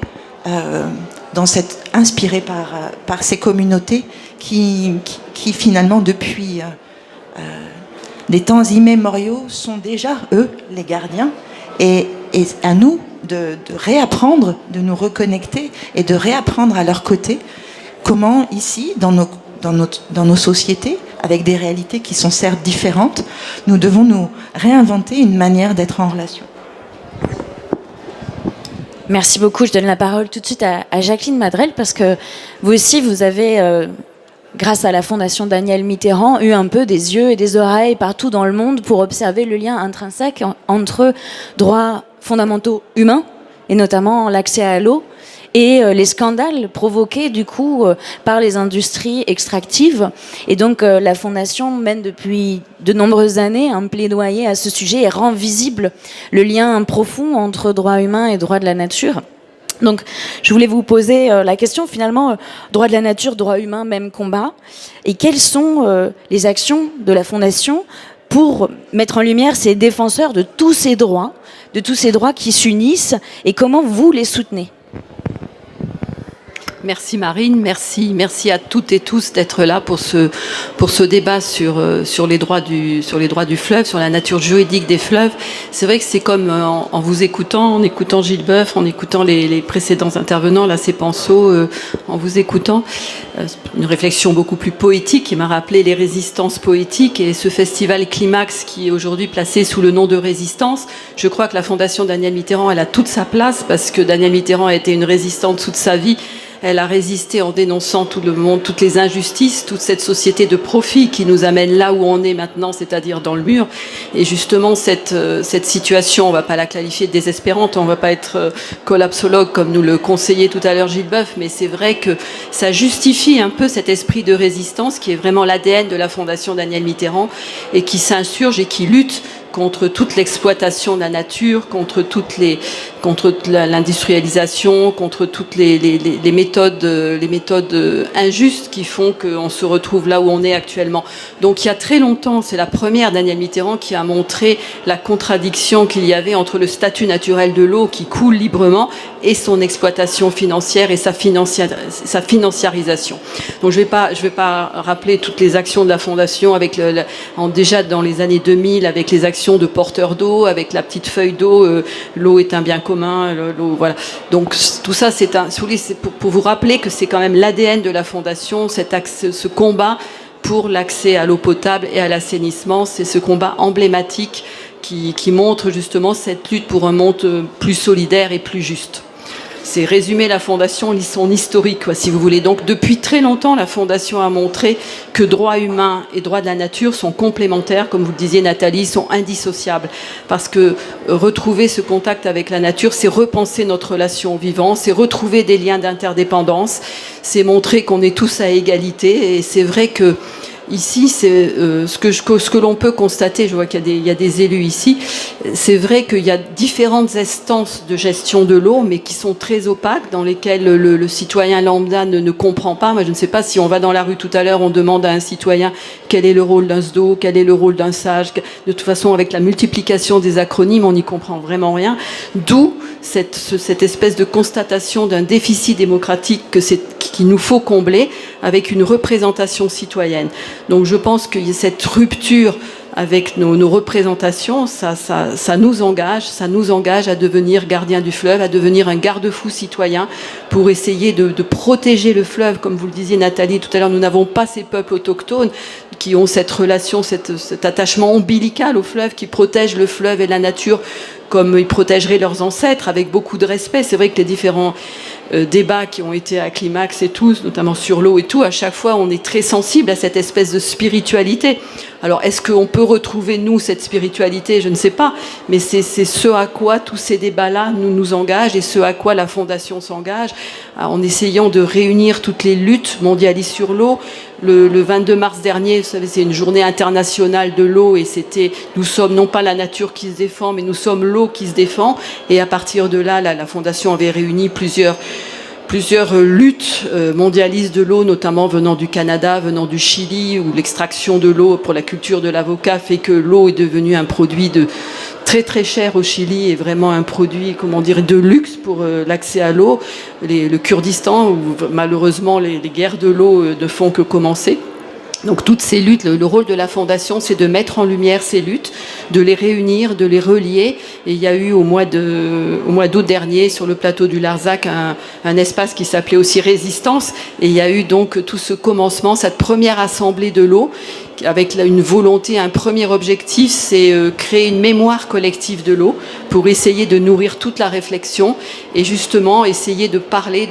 par ces communautés qui finalement depuis des temps immémoriaux sont déjà eux les gardiens, et à nous de réapprendre, de nous reconnecter et de réapprendre à leur côté comment ici dans nos sociétés, avec des réalités qui sont certes différentes, nous devons nous réinventer une manière d'être en relation. Merci beaucoup. Je donne la parole tout de suite à Jacqueline Madrel, parce que vous aussi, vous avez, grâce à la Fondation Danielle Mitterrand, eu un peu des yeux et des oreilles partout dans le monde pour observer le lien intrinsèque entre droits fondamentaux humains, et notamment l'accès à l'eau, et les scandales provoqués du coup par les industries extractives. Et donc la Fondation mène depuis de nombreuses années un plaidoyer à ce sujet et rend visible le lien profond entre droits humains et droits de la nature. Donc je voulais vous poser la question finalement, droit de la nature, droit humain, même combat. Et quelles sont les actions de la Fondation pour mettre en lumière ces défenseurs de tous ces droits qui s'unissent, et comment vous les soutenez ? Merci Marine, merci à toutes et tous d'être là pour ce débat sur les droits du fleuve, sur la nature juridique des fleuves. C'est vrai que c'est comme en vous écoutant, en écoutant Gilles Boeuf, en écoutant les précédents intervenants, là c'est Penseau, en vous écoutant, une réflexion beaucoup plus poétique qui m'a rappelé les résistances poétiques, et ce festival Climax qui est aujourd'hui placé sous le nom de Résistance. Je crois que la Fondation Danielle Mitterrand, elle a toute sa place, parce que Danielle Mitterrand a été une résistante toute sa vie. Elle a résisté en dénonçant tout le monde, toutes les injustices, toute cette société de profit qui nous amène là où on est maintenant, c'est-à-dire dans le mur. Et justement, cette situation, on ne va pas la qualifier de désespérante, on ne va pas être collapsologue comme nous le conseillait tout à l'heure Gilles Boeuf, mais c'est vrai que ça justifie un peu cet esprit de résistance qui est vraiment l'ADN de la Fondation Danielle Mitterrand, et qui s'insurge et qui lutte contre toute l'exploitation de la nature, contre l'industrialisation, contre toutes les méthodes injustes qui font qu'on se retrouve là où on est actuellement. Donc il y a très longtemps, c'est la première Danielle Mitterrand qui a montré la contradiction qu'il y avait entre le statut naturel de l'eau qui coule librement et son exploitation financière et sa financiarisation. Donc je vais pas rappeler toutes les actions de la Fondation avec déjà dans les années 2000 avec les actions de porteurs d'eau, avec la petite feuille d'eau, l'eau est un bien commun, l'eau, voilà. Donc tout ça, c'est pour vous rappeler que c'est quand même l'ADN de la Fondation, ce combat pour l'accès à l'eau potable et à l'assainissement. C'est ce combat emblématique qui montre justement cette lutte pour un monde plus solidaire et plus juste. c'est résumer la Fondation, son historique, quoi, si vous voulez. Donc, depuis très longtemps, la Fondation a montré que droits humains et droits de la nature sont complémentaires, comme vous le disiez, Nathalie, sont indissociables. Parce que retrouver ce contact avec la nature, c'est repenser notre relation au vivant, c'est retrouver des liens d'interdépendance, c'est montrer qu'on est tous à égalité. Et c'est vrai que ici, c'est ce que l'on peut constater, je vois qu'il y a des élus ici, c'est vrai qu'il y a différentes instances de gestion de l'eau, mais qui sont très opaques, dans lesquelles le citoyen lambda ne comprend pas. Moi, je ne sais pas si on va dans la rue tout à l'heure, on demande à un citoyen quel est le rôle d'un SDO, quel est le rôle d'un SAGE. De toute façon, avec la multiplication des acronymes, on n'y comprend vraiment rien. D'où cette espèce de constatation d'un déficit démocratique qu'il nous faut combler avec une représentation citoyenne. Donc je pense que cette rupture avec nos représentations, ça nous engage à devenir gardien du fleuve, à devenir un garde-fou citoyen pour essayer de protéger le fleuve. Comme vous le disiez Nathalie tout à l'heure, nous n'avons pas ces peuples autochtones qui ont cette relation, cet attachement ombilical au fleuve, qui protègent le fleuve et la nature comme ils protégeraient leurs ancêtres, avec beaucoup de respect. C'est vrai que les différents débats qui ont été à Climax et tous, notamment sur l'eau et tout, à chaque fois on est très sensible à cette espèce de spiritualité. Alors est-ce qu'on peut retrouver nous cette spiritualité? Je ne sais pas, mais c'est ce à quoi tous ces débats-là nous engagent et ce à quoi la Fondation s'engage, en essayant de réunir toutes les luttes mondialistes sur l'eau. Le 22 mars dernier, vous savez, c'est une journée internationale de l'eau et nous sommes non pas la nature qui se défend, mais nous sommes l'eau qui se défend. Et à partir de là, la Fondation avait réuni plusieurs luttes mondialistes de l'eau, notamment venant du Canada, venant du Chili, où l'extraction de l'eau pour la culture de l'avocat fait que l'eau est devenue un produit très très cher au Chili et vraiment un produit, comment dire, de luxe pour l'accès à l'eau. Le Kurdistan, où malheureusement les guerres de l'eau ne font que commencer. Donc toutes ces luttes, le rôle de la Fondation, c'est de mettre en lumière ces luttes, de les réunir, de les relier. Et il y a eu au mois d'août dernier, sur le plateau du Larzac, un espace qui s'appelait aussi Résistance. Et il y a eu donc tout ce commencement, cette première assemblée de l'eau, avec une volonté, un premier objectif, c'est créer une mémoire collective de l'eau pour essayer de nourrir toute la réflexion et justement essayer de parler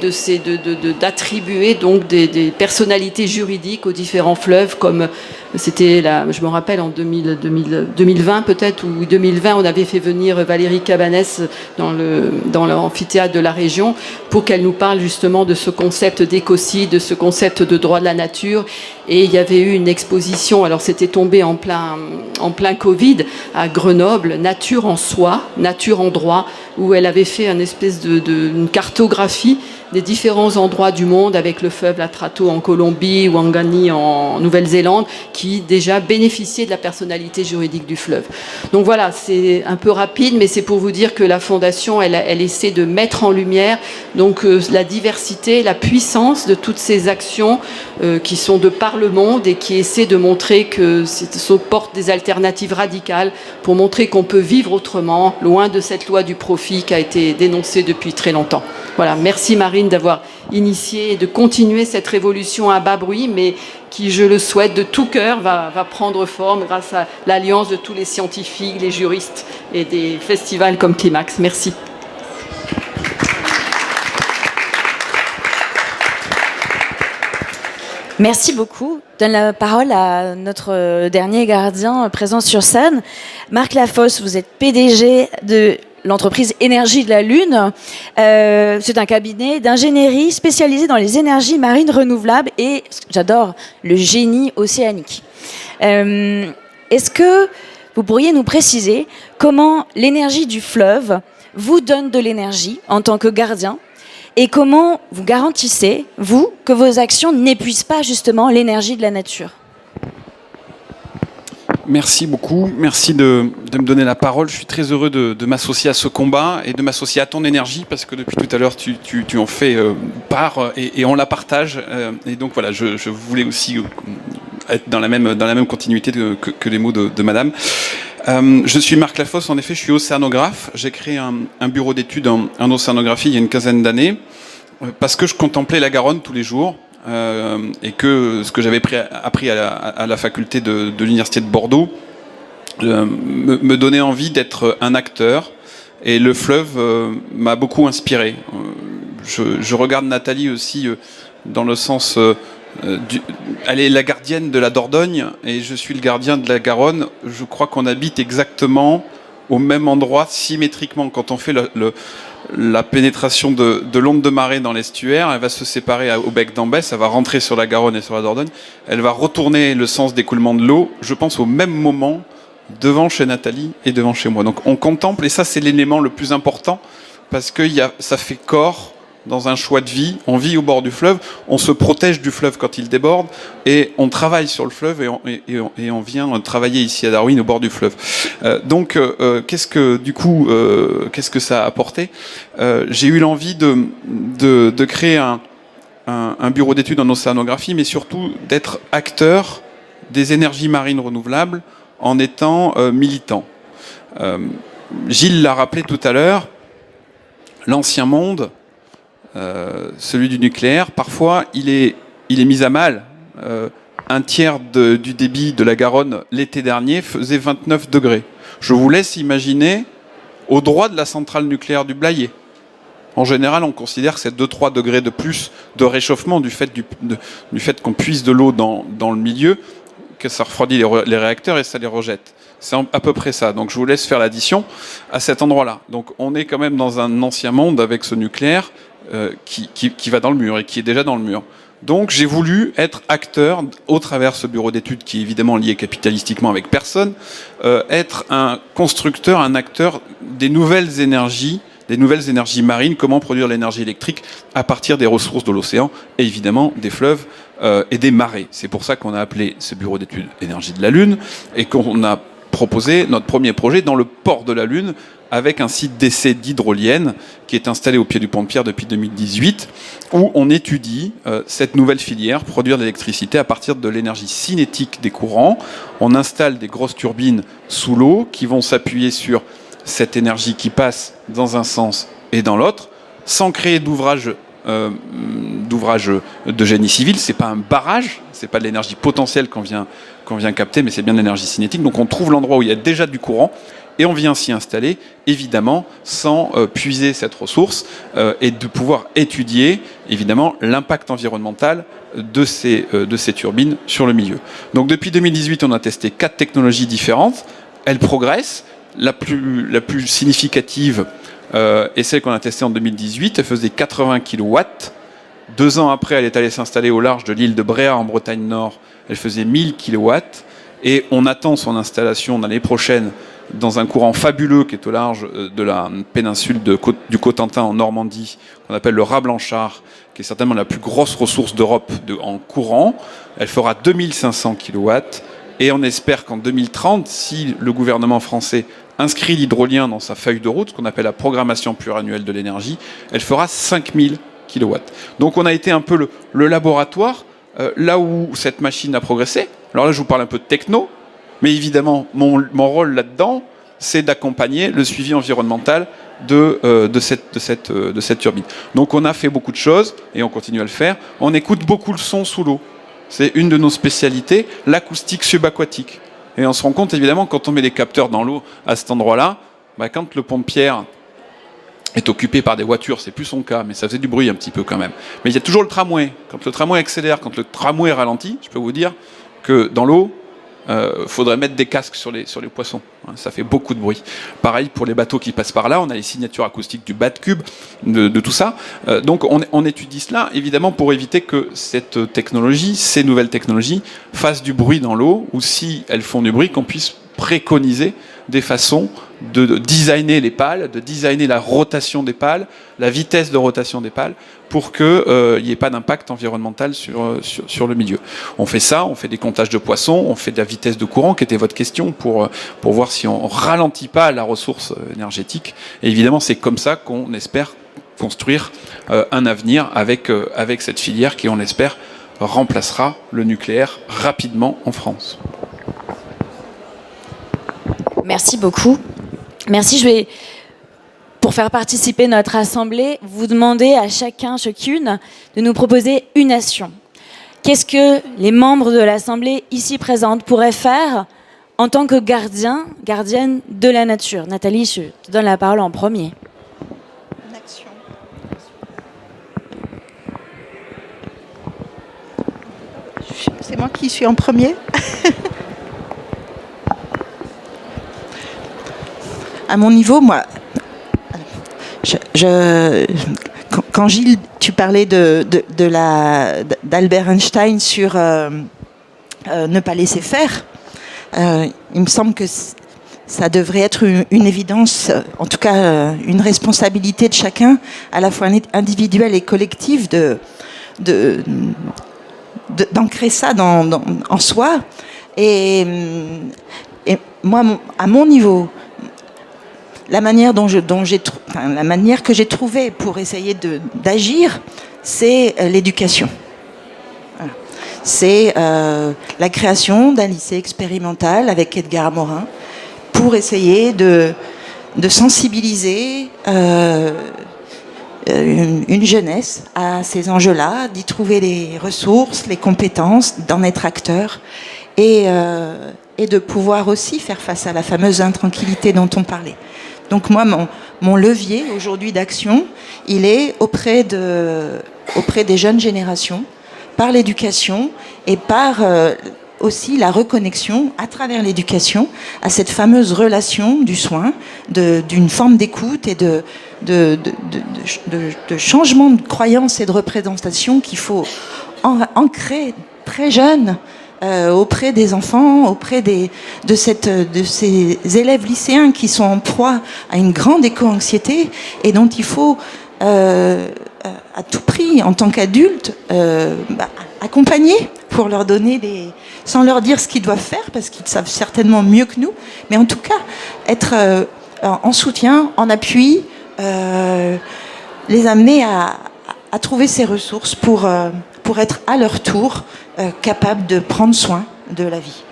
d'attribuer donc des personnalités juridiques aux différents fleuves, comme c'était je me rappelle en 2020 peut-être, ou 2020, on avait fait venir Valérie Cabanès dans l'amphithéâtre de la région pour qu'elle nous parle justement de ce concept d'écocide, de ce concept de droit de la nature. Et il y avait eu une exposition, alors c'était tombé en plein Covid, à Grenoble, Nature en soi, Nature en droit, où elle avait fait une espèce une cartographie des différents endroits du monde, avec le fleuve Latrato en Colombie, Wangani en Nouvelle-Zélande, qui déjà bénéficiaient de la personnalité juridique du fleuve. Donc voilà, c'est un peu rapide, mais c'est pour vous dire que la Fondation, elle essaie de mettre en lumière donc la diversité, la puissance de toutes ces actions qui sont de par le monde et qui essaient de montrer que ça porte des alternatives radicales pour montrer qu'on peut vivre autrement, loin de cette loi du profit qui a été dénoncée depuis très longtemps. Voilà, merci Marine d'avoir initié et de continuer cette révolution à bas bruit, mais qui, je le souhaite de tout cœur, va prendre forme grâce à l'alliance de tous les scientifiques, les juristes et des festivals comme Climax. Merci. Merci beaucoup. Je donne la parole à notre dernier gardien présent sur scène. Marc Lafosse, vous êtes PDG de l'entreprise Énergie de la Lune. C'est un cabinet d'ingénierie spécialisé dans les énergies marines renouvelables et, j'adore, le génie océanique. Est-ce que vous pourriez nous préciser comment l'énergie du fleuve vous donne de l'énergie en tant que gardien et comment vous garantissez, vous, que vos actions n'épuisent pas justement l'énergie de la nature ? Merci beaucoup. Merci de me donner la parole. Je suis très heureux de m'associer à ce combat et de m'associer à ton énergie parce que depuis tout à l'heure, tu en fais part et on la partage. Et donc voilà, je voulais aussi être dans la même continuité que les mots de madame. Je suis Marc Lafosse, en effet, je suis océanographe. J'ai créé un bureau d'études en océanographie il y a une quinzaine d'années parce que je contemplais la Garonne tous les jours. Et que ce que j'avais appris à la faculté de l'université de Bordeaux me donnait envie d'être un acteur, et le fleuve m'a beaucoup inspiré. je regarde Nathalie aussi dans le sens... elle est la gardienne de la Dordogne et je suis le gardien de la Garonne. Je crois qu'on habite exactement au même endroit, symétriquement. Quand on fait la pénétration de l'onde de marée dans l'estuaire, elle va se séparer au bec d'Ambès, elle va rentrer sur la Garonne et sur la Dordogne, elle va retourner le sens d'écoulement de l'eau, je pense au même moment, devant chez Nathalie et devant chez moi. Donc on contemple, et ça c'est l'élément le plus important, parce que ça fait corps dans un choix de vie. On vit au bord du fleuve, on se protège du fleuve quand il déborde, et on travaille sur le fleuve, et on vient travailler ici à Darwin au bord du fleuve. Donc qu'est-ce que ça a apporté? J'ai eu l'envie de créer un bureau d'études en océanographie, mais surtout d'être acteur des énergies marines renouvelables en étant militant. Gilles l'a rappelé tout à l'heure, l'ancien monde, celui du nucléaire, parfois il est mis à mal. Un tiers du débit de la Garonne l'été dernier faisait 29 degrés. Je vous laisse imaginer au droit de la centrale nucléaire du Blayais. En général, on considère que c'est 2-3 degrés de plus de réchauffement du fait qu'on puise de l'eau dans le milieu, que ça refroidit les réacteurs et ça les rejette. C'est à peu près ça. Donc je vous laisse faire l'addition à cet endroit-là. Donc on est quand même dans un ancien monde avec ce nucléaire qui va dans le mur et qui est déjà dans le mur. Donc j'ai voulu être acteur au travers ce bureau d'études qui est évidemment lié capitalistiquement avec personne, être un constructeur, un acteur des nouvelles énergies marines, comment produire l'énergie électrique à partir des ressources de l'océan et évidemment des fleuves et des marées. C'est pour ça qu'on a appelé ce bureau d'études énergie de la Lune et qu'on a proposé notre premier projet dans le port de la Lune avec un site d'essai d'hydrolienne qui est installé au pied du pont de Pierre depuis 2018, où on étudie cette nouvelle filière, produire de l'électricité à partir de l'énergie cinétique des courants. On installe des grosses turbines sous l'eau qui vont s'appuyer sur cette énergie qui passe dans un sens et dans l'autre, sans créer d'ouvrage de génie civil. C'est pas un barrage, c'est pas de l'énergie potentielle qu'on vient capter, mais c'est bien de l'énergie cinétique. Donc on trouve l'endroit où il y a déjà du courant et on vient s'y installer, évidemment, sans puiser cette ressource et de pouvoir étudier, évidemment, l'impact environnemental de ces turbines sur le milieu. Donc depuis 2018, on a testé 4 technologies différentes. Elles progressent. La plus significative est celle qu'on a testée en 2018. Elle faisait 80 kW. 2 ans après, elle est allée s'installer au large de l'île de Bréa en Bretagne Nord. Elle faisait 1000 kW. Et on attend son installation l'année prochaine dans un courant fabuleux qui est au large de la péninsule du Cotentin en Normandie, qu'on appelle le Raz Blanchard, qui est certainement la plus grosse ressource d'Europe en courant. Elle fera 2500 kW. Et on espère qu'en 2030, si le gouvernement français inscrit l'hydrolien dans sa feuille de route, ce qu'on appelle la programmation pluriannuelle de l'énergie, elle fera 5000 kW. Donc on a été un peu le laboratoire, là où cette machine a progressé. Alors là, je vous parle un peu de techno, mais évidemment, mon rôle là-dedans, c'est d'accompagner le suivi environnemental de cette turbine. Donc on a fait beaucoup de choses, et on continue à le faire. On écoute beaucoup le son sous l'eau. C'est une de nos spécialités, l'acoustique subaquatique. Et on se rend compte, évidemment, quand on met des capteurs dans l'eau à cet endroit-là, quand le pont de Pierre est occupé par des voitures, c'est plus son cas, mais ça faisait du bruit un petit peu quand même. Mais il y a toujours le tramway. Quand le tramway accélère, quand le tramway ralentit, je peux vous dire que dans l'eau, faudrait mettre des casques sur les poissons. Ça fait beaucoup de bruit. Pareil pour les bateaux qui passent par là, on a les signatures acoustiques du bas de cube, de tout ça. Donc on étudie cela, évidemment, pour éviter que cette technologie, ces nouvelles technologies, fassent du bruit dans l'eau, ou si elles font du bruit, qu'on puisse préconiser des façons de designer les pales, de designer la rotation des pales, la vitesse de rotation des pales, pour qu'il n'y ait pas d'impact environnemental sur le milieu. On fait ça, on fait des comptages de poissons, on fait de la vitesse de courant, qui était votre question, pour voir si on ralentit pas la ressource énergétique. Et évidemment, c'est comme ça qu'on espère construire un avenir avec cette filière qui, on l'espère, remplacera le nucléaire rapidement en France. Merci beaucoup. Merci. Je vais, pour faire participer notre assemblée, vous demander à chacun, chacune, de nous proposer une action. Qu'est-ce que les membres de l'assemblée ici présentes pourraient faire en tant que gardienne de la nature? Nathalie, je te donne la parole en premier. Une action. C'est moi qui suis en premier. À mon niveau, moi, quand Gilles, tu parlais d'Albert Einstein sur ne pas laisser faire, il me semble que ça devrait être une évidence, en tout cas une responsabilité de chacun, à la fois individuelle et collective, d'ancrer ça en soi. Et moi, à mon niveau, la manière que j'ai trouvée pour essayer d'agir, c'est l'éducation. Voilà. C'est la création d'un lycée expérimental avec Edgar Morin pour essayer de sensibiliser une jeunesse à ces enjeux-là, d'y trouver les ressources, les compétences, d'en être acteur et de pouvoir aussi faire face à la fameuse intranquillité dont on parlait. Donc moi, mon levier aujourd'hui d'action, il est auprès des jeunes générations, par l'éducation et par aussi la reconnexion à travers l'éducation à cette fameuse relation du soin, d'une forme d'écoute et de changement de croyance et de représentation qu'il faut ancrer très jeune auprès des enfants, auprès de ces élèves lycéens qui sont en proie à une grande éco-anxiété et dont il faut à tout prix, en tant qu'adultes, accompagner pour leur donner sans leur dire ce qu'ils doivent faire, parce qu'ils savent certainement mieux que nous, mais en tout cas, être en soutien, en appui, les amener à trouver ces ressources pour être à leur tour capables de prendre soin de la vie.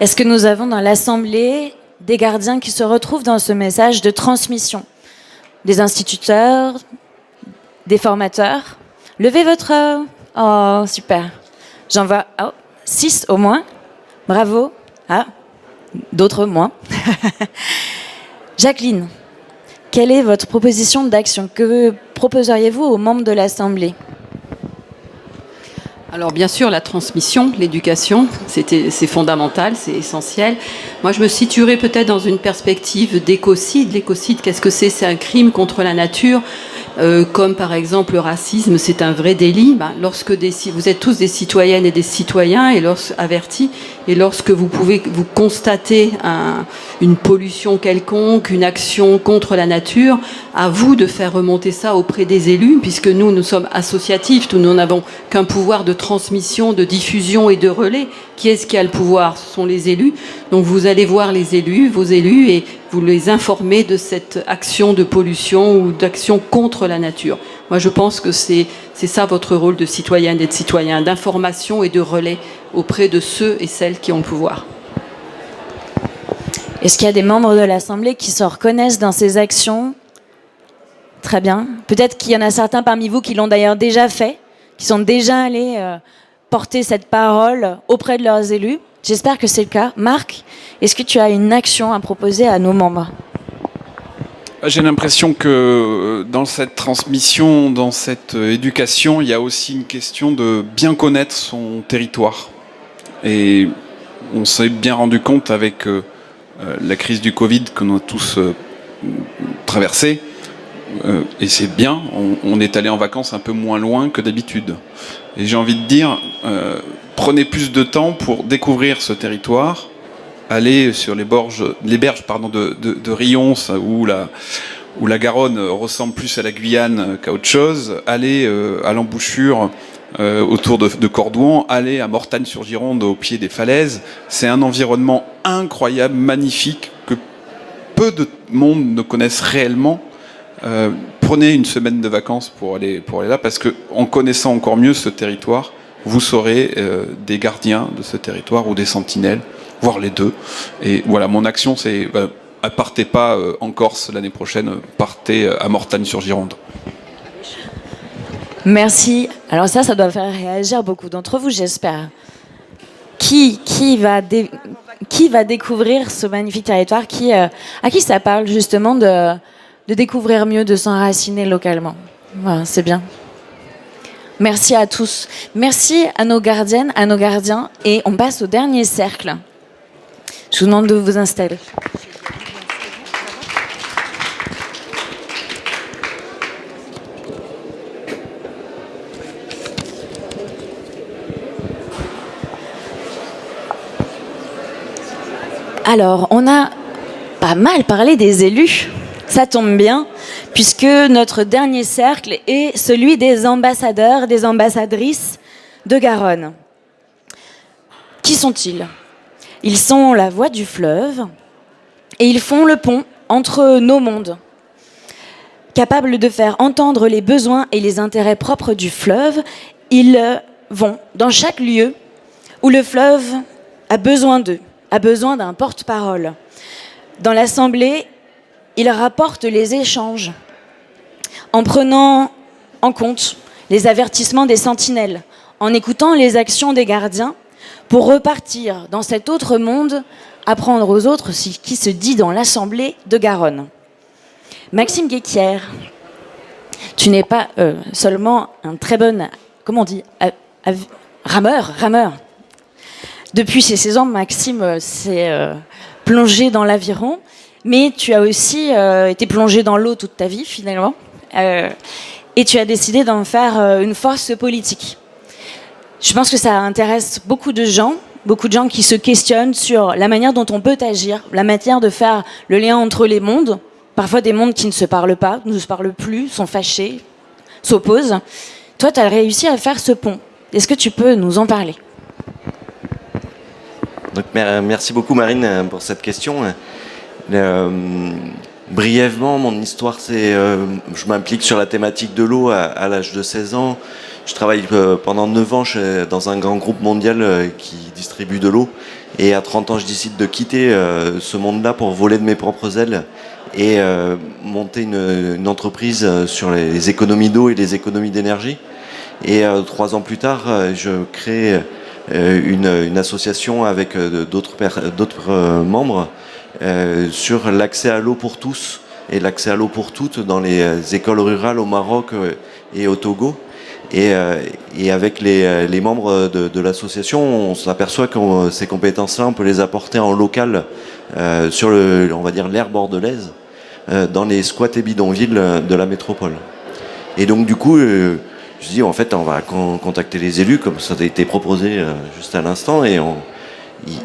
Est-ce que nous avons dans l'Assemblée des gardiens qui se retrouvent dans ce message de transmission? Des instituteurs, des formateurs? Levez votre... Oh, super. J'en vois 6 au moins. Bravo. Ah, d'autres moins. Jacqueline, quelle est votre proposition d'action? Que proposeriez-vous aux membres de l'Assemblée? Alors bien sûr, la transmission, l'éducation, c'est fondamental, c'est essentiel. Moi, je me situerais peut-être dans une perspective d'écocide. L'écocide, qu'est-ce que c'est? C'est un crime contre la nature, comme par exemple le racisme, c'est un vrai délit. Lorsque vous êtes tous des citoyennes et des citoyens avertis, et lorsque vous constatez une pollution quelconque, une action contre la nature, à vous de faire remonter ça auprès des élus, puisque nous sommes associatifs, nous n'avons qu'un pouvoir de transmission, de diffusion et de relais. Qui est-ce qui a le pouvoir? Ce sont les élus. Donc vous allez voir vos élus, et vous les informez de cette action de pollution ou d'action contre la nature. Moi, je pense que c'est ça votre rôle de citoyenne et de citoyen, d'information et de relais auprès de ceux et celles qui ont le pouvoir. Est-ce qu'il y a des membres de l'Assemblée qui se reconnaissent dans ces actions? Très bien. Peut-être qu'il y en a certains parmi vous qui l'ont d'ailleurs déjà fait, qui sont déjà allés porter cette parole auprès de leurs élus. J'espère que c'est le cas. Marc, est-ce que tu as une action à proposer à nos membres? J'ai l'impression que dans cette transmission, dans cette éducation, il y a aussi une question de bien connaître son territoire. Et on s'est bien rendu compte avec la crise du Covid que nous avons tous traversée. Et c'est bien, on est allé en vacances un peu moins loin que d'habitude. Et j'ai envie de dire, prenez plus de temps pour découvrir ce territoire, aller sur les berges de Rions, où la Garonne ressemble plus à la Guyane qu'à autre chose, aller à l'embouchure autour de Cordouan, aller à Mortagne-sur-Gironde au pied des falaises. C'est un environnement incroyable, magnifique, que peu de monde ne connaissent réellement. Prenez une semaine de vacances pour aller là, parce qu'en connaissant encore mieux ce territoire, vous serez des gardiens de ce territoire ou des sentinelles, voire les deux. Et voilà, mon action, c'est partez pas en Corse l'année prochaine, partez à Mortagne-sur-Gironde. Merci. Alors ça doit faire réagir beaucoup d'entre vous, j'espère. Qui va découvrir ce magnifique territoire? À qui ça parle justement de découvrir mieux, de s'enraciner localement? Voilà, c'est bien. Merci à tous. Merci à nos gardiennes, à nos gardiens. Et on passe au dernier cercle. Je vous demande de vous installer. Alors, on a pas mal parlé des élus. Ça tombe bien, puisque notre dernier cercle est celui des ambassadeurs, des ambassadrices de Garonne. Qui sont-ils ? Ils sont la voix du fleuve et ils font le pont entre nos mondes. Capables de faire entendre les besoins et les intérêts propres du fleuve, ils vont dans chaque lieu où le fleuve a besoin d'eux, a besoin d'un porte-parole. Dans l'Assemblée, ils rapportent les échanges en prenant en compte les avertissements des sentinelles, en écoutant les actions des gardiens pour repartir dans cet autre monde, apprendre aux autres ce qui se dit dans l'Assemblée de Garonne. Maxime Guéquière, tu n'es pas seulement un très bon, comment on dit, rameur. Depuis ses 16 ans, Maxime s'est plongé dans l'aviron, mais tu as aussi été plongé dans l'eau toute ta vie, finalement, et tu as décidé d'en faire une force politique. Je pense que ça intéresse beaucoup de gens qui se questionnent sur la manière dont on peut agir, la manière de faire le lien entre les mondes, parfois des mondes qui ne se parlent pas, ne se parlent plus, sont fâchés, s'opposent. Toi, tu as réussi à faire ce pont. Est-ce que tu peux nous en parler ? Donc, merci beaucoup Marine pour cette question. Brièvement, mon histoire, c'est je m'implique sur la thématique de l'eau à l'âge de 16 ans. Je travaille pendant 9 ans dans un grand groupe mondial qui distribue de l'eau. Et à 30 ans, je décide de quitter ce monde-là pour voler de mes propres ailes et monter une entreprise sur les économies d'eau et les économies d'énergie. Et 3 ans plus tard, je crée une association avec d'autres membres sur l'accès à l'eau pour tous et l'accès à l'eau pour toutes dans les écoles rurales au Maroc et au Togo. Et avec les membres de l'association, on s'aperçoit que ces compétences-là, on peut les apporter en local sur on va dire l'aire bordelaise, dans les squats et bidonvilles de la métropole. Et donc du coup, je dis en fait, on va contacter les élus, comme ça a été proposé juste à l'instant, et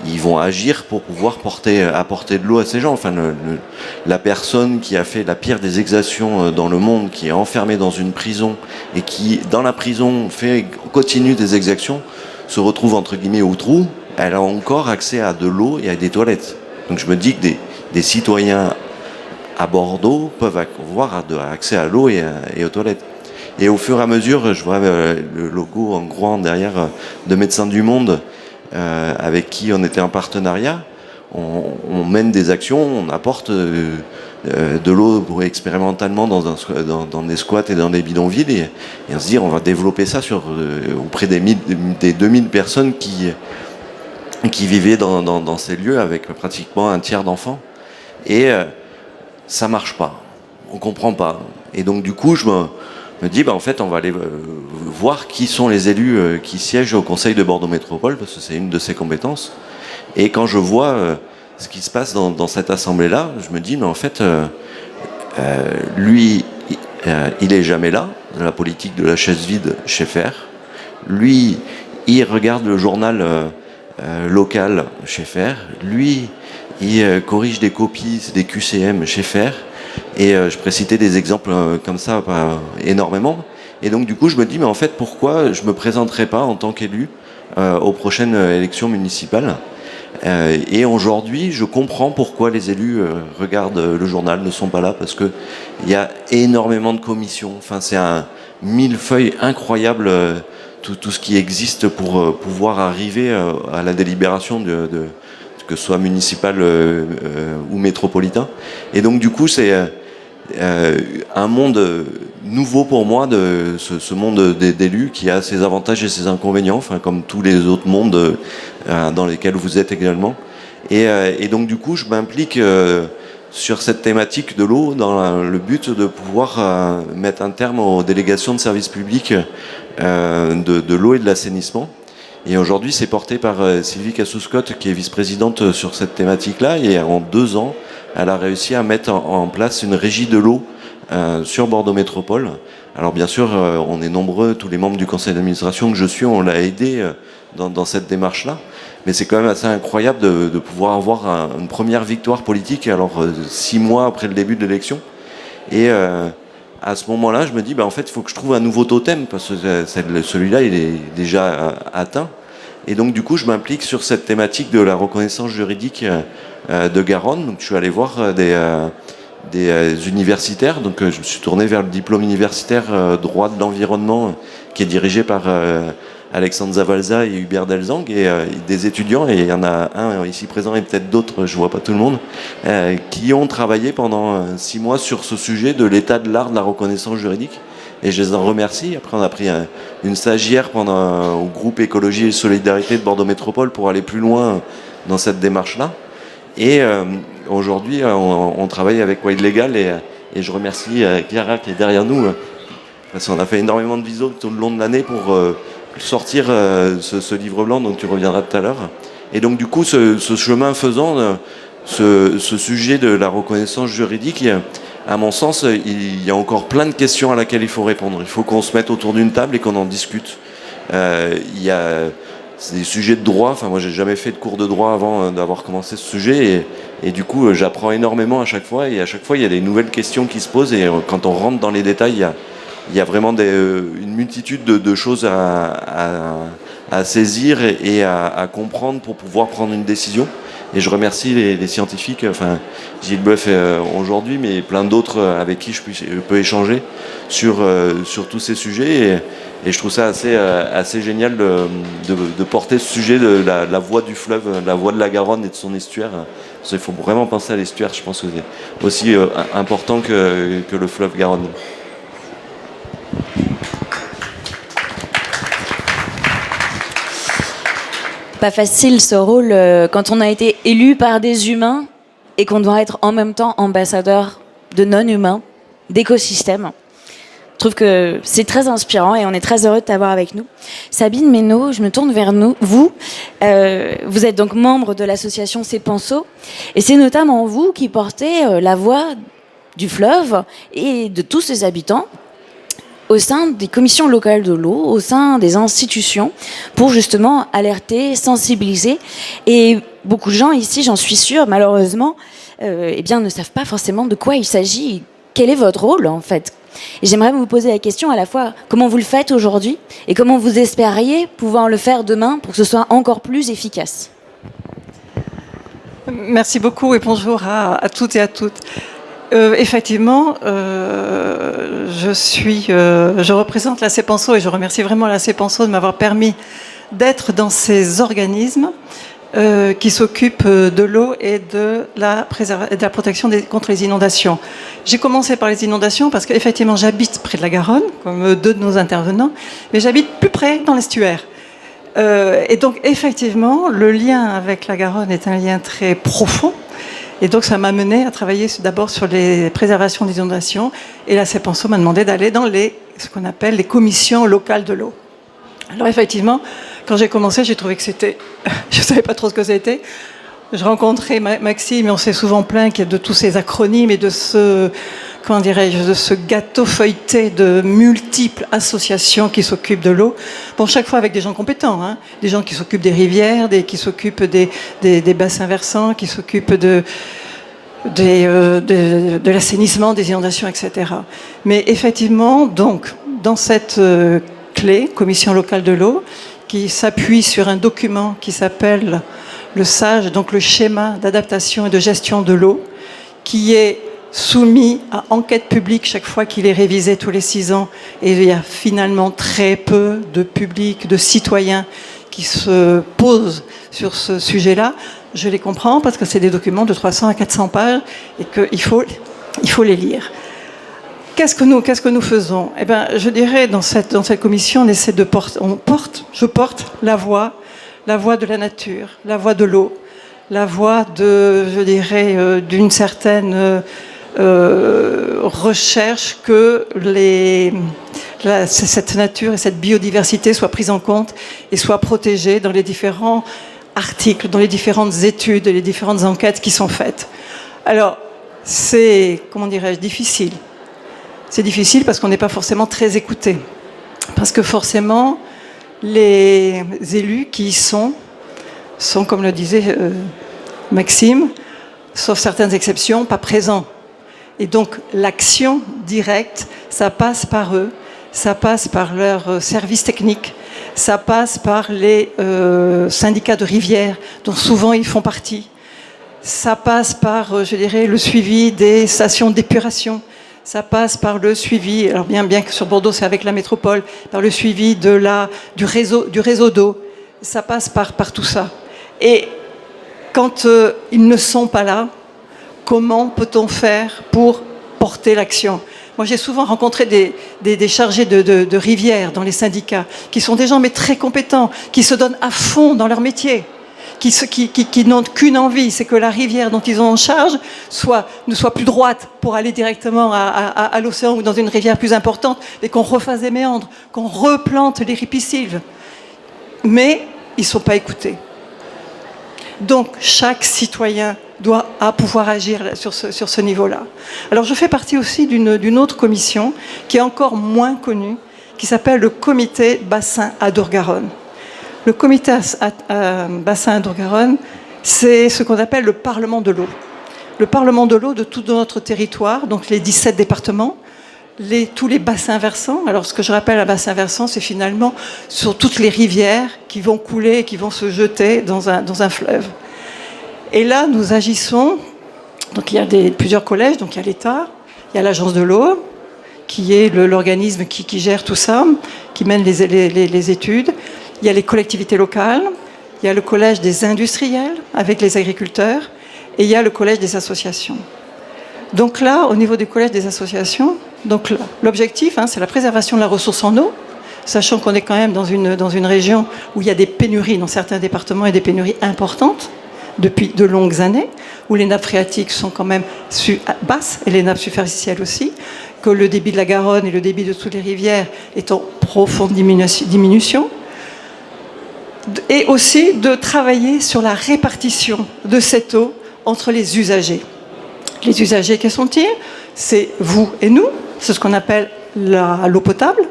ils vont agir pour pouvoir apporter de l'eau à ces gens. Enfin, la personne qui a fait la pire des exactions dans le monde, qui est enfermée dans une prison et qui, dans la prison, continue des exactions, se retrouve entre guillemets au trou, elle a encore accès à de l'eau et à des toilettes. Donc je me dis que des citoyens à Bordeaux peuvent avoir accès à l'eau et aux toilettes. Et au fur et à mesure, je vois le logo en grand derrière de Médecins du Monde, avec qui on était en partenariat. On mène des actions, on apporte de l'eau expérimentalement dans des squats et dans des bidonvilles, et on se dit on va développer ça auprès des 2000 personnes qui vivaient dans ces lieux avec pratiquement un tiers d'enfants. Et ça marche pas, on comprend pas. Et donc du coup je me dis en fait on va aller voir qui sont les élus qui siègent au Conseil de Bordeaux Métropole, parce que c'est une de ses compétences. Et quand je vois ce qui se passe dans cette assemblée-là, je me dis mais en fait lui il est jamais là, dans la politique de la chaise vide chez Fer. Lui il regarde le journal local chez Fer. Lui il corrige des copies des QCM chez Fer. Et je pourrais citer des exemples comme ça énormément. Et donc du coup je me dis mais en fait pourquoi je me présenterai pas en tant qu'élu aux prochaines élections municipales. Et aujourd'hui je comprends pourquoi les élus regardent le journal, ne sont pas là, parce que il y a énormément de commissions. Enfin c'est un millefeuille incroyable, tout ce qui existe pour pouvoir arriver à la délibération que ce soit municipal ou métropolitain. Et donc du coup c'est un monde nouveau pour moi, de ce monde d'élus qui a ses avantages et ses inconvénients, enfin comme tous les autres mondes dans lesquels vous êtes également. Et donc du coup je m'implique sur cette thématique de l'eau dans le but de pouvoir mettre un terme aux délégations de services publics de l'eau et de l'assainissement. Et aujourd'hui, c'est porté par Sylvie Cassou-Scott, qui est vice-présidente sur cette thématique-là. Et en 2 ans, elle a réussi à mettre en place une régie de l'eau sur Bordeaux Métropole. Alors bien sûr, on est nombreux, tous les membres du conseil d'administration que je suis, on l'a aidé dans cette démarche-là. Mais c'est quand même assez incroyable de pouvoir avoir une première victoire politique, alors 6 mois après le début de l'élection. Et à ce moment-là, je me dis, en fait, il faut que je trouve un nouveau totem, parce que celui-là, il est déjà atteint. Et donc, du coup, je m'implique sur cette thématique de la reconnaissance juridique de Garonne. Donc, je suis allé voir des universitaires. Donc, je me suis tourné vers le diplôme universitaire droit de l'environnement, qui est dirigé par Alexandre Zavalza et Hubert Delzang, et des étudiants, et il y en a un ici présent et peut-être d'autres, je vois pas tout le monde, qui ont travaillé pendant 6 mois sur ce sujet de l'état de l'art de la reconnaissance juridique. Et je les en remercie. Après, on a pris une stagiaire au groupe Écologie et Solidarité de Bordeaux Métropole pour aller plus loin dans cette démarche-là. Et aujourd'hui, on travaille avec Wide Legal, et je remercie Chiara qui est derrière nous, parce qu'on a fait énormément de visos tout le long de l'année pour sortir ce livre blanc dont tu reviendras tout à l'heure. Et donc du coup, ce chemin faisant, ce sujet de la reconnaissance juridique, à mon sens, il y a encore plein de questions à laquelle il faut répondre. Il faut qu'on se mette autour d'une table et qu'on en discute. Il y a des sujets de droit. Enfin, moi, j'ai jamais fait de cours de droit avant d'avoir commencé ce sujet, et du coup, j'apprends énormément à chaque fois. Et à chaque fois, il y a des nouvelles questions qui se posent. Et quand on rentre dans les détails, il y a vraiment une multitude de choses à saisir et à comprendre pour pouvoir prendre une décision. Et je remercie les scientifiques, enfin Gilles Boeuf aujourd'hui, mais plein d'autres avec qui je peux échanger sur tous ces sujets. Et je trouve ça assez génial de porter ce sujet de la voie du fleuve, la voie de la Garonne et de son estuaire. Parce qu'il faut vraiment penser à l'estuaire, je pense que c'est aussi important que le fleuve Garonne. Pas facile ce rôle quand on a été élu par des humains et qu'on doit être en même temps ambassadeur de non-humains, d'écosystèmes. Je trouve que c'est très inspirant et on est très heureux de t'avoir avec nous. Sabine Ménaud, je me tourne vers vous. Vous êtes donc membre de l'association C'est Penseau, et c'est notamment vous qui portez la voix du fleuve et de tous ses habitants au sein des commissions locales de l'eau, au sein des institutions, pour justement alerter, sensibiliser. Et beaucoup de gens ici, j'en suis sûre, malheureusement, ne savent pas forcément de quoi il s'agit, quel est votre rôle en fait. Et j'aimerais vous poser la question à la fois comment vous le faites aujourd'hui et comment vous espériez pouvoir le faire demain pour que ce soit encore plus efficace. Merci beaucoup et bonjour à toutes et à toutes. Effectivement, je représente la C'est Penseau et je remercie vraiment la C'est Penseau de m'avoir permis d'être dans ces organismes qui s'occupent de l'eau et de la protection contre les inondations. J'ai commencé par les inondations parce qu'effectivement j'habite près de la Garonne, comme 2 de nos intervenants, mais j'habite plus près dans l'estuaire. Et donc effectivement, le lien avec la Garonne est un lien très profond. Et donc ça m'a mené à travailler d'abord sur les préservations des inondations. Et la C'est Penseau m'a demandé d'aller dans ce qu'on appelle les commissions locales de l'eau. Alors effectivement, quand j'ai commencé, j'ai trouvé que c'était... Je ne savais pas trop ce que c'était. Je rencontrais Maxime et on s'est souvent plaint de tous ces acronymes et de ce gâteau feuilleté de multiples associations qui s'occupent de l'eau. Bon, chaque fois avec des gens compétents, hein, des gens qui s'occupent des rivières, qui s'occupent des bassins versants, qui s'occupent de l'assainissement, des inondations, etc. Mais effectivement, donc, dans cette clé, Commission locale de l'eau, qui s'appuie sur un document qui s'appelle le SAGE, donc le schéma d'adaptation et de gestion de l'eau, qui est soumis à enquête publique chaque fois qu'il est révisé tous les 6 ans. Et il y a finalement très peu de public, de citoyens qui se posent sur ce sujet-là. Je les comprends parce que c'est des documents de 300 à 400 pages et qu'il faut les lire. Qu'est-ce que nous faisons ? Eh bien, je dirais, dans cette commission, je porte la voix de la nature, la voix de l'eau, la voie de, je dirais, d'une certaine recherche que cette nature et cette biodiversité soient prises en compte et soient protégées dans les différents articles, dans les différentes études et les différentes enquêtes qui sont faites. Alors, c'est, comment dirais-je, difficile. C'est difficile parce qu'on n'est pas forcément très écouté. Parce que forcément, les élus qui y sont, comme le disait Maxime, sauf certaines exceptions, pas présents. Et donc, l'action directe, ça passe par eux, ça passe par leurs services techniques, ça passe par les syndicats de rivières, dont souvent ils font partie. Ça passe par, je dirais, le suivi des stations d'épuration. Ça passe par le suivi, alors bien que sur Bordeaux c'est avec la métropole, par le suivi du réseau d'eau. Ça passe par tout ça. Et quand ils ne sont pas là, comment peut-on faire pour porter l'action ? Moi, j'ai souvent rencontré des chargés de rivières dans les syndicats, qui sont des gens mais très compétents, qui se donnent à fond dans leur métier, qui n'ont qu'une envie, c'est que la rivière dont ils ont en charge ne soit plus droite pour aller directement à l'océan ou dans une rivière plus importante, et qu'on refasse des méandres, qu'on replante les ripisylves. Mais ils ne sont pas écoutés. Donc, chaque citoyen doit pouvoir agir sur ce niveau-là. Alors, je fais partie aussi d'une autre commission qui est encore moins connue, qui s'appelle le comité bassin Adour-Garonne. Le comité bassin Adour-Garonne, c'est ce qu'on appelle le Parlement de l'eau. Le Parlement de l'eau de tout notre territoire, donc les 17 départements, tous les bassins versants. Alors, ce que je rappelle un bassin versant, c'est finalement sur toutes les rivières qui vont couler, qui vont se jeter dans un fleuve. Et là, nous agissons. Donc, il y a plusieurs collèges. Donc, il y a l'État, il y a l'Agence de l'eau, qui est l'organisme qui gère tout ça, qui mène les études. Il y a les collectivités locales, il y a le collège des industriels avec les agriculteurs, et il y a le collège des associations. Donc là, au niveau du collège des associations, donc l'objectif, c'est la préservation de la ressource en eau, sachant qu'on est quand même dans une région où il y a des pénuries dans certains départements et des pénuries importantes depuis de longues années, où les nappes phréatiques sont quand même basses et les nappes superficielles aussi, que le débit de la Garonne et le débit de toutes les rivières est en profonde diminution. Et aussi de travailler sur la répartition de cette eau entre les usagers. Les usagers, quels sont-ils ? C'est vous et nous, c'est ce qu'on appelle l'eau potable,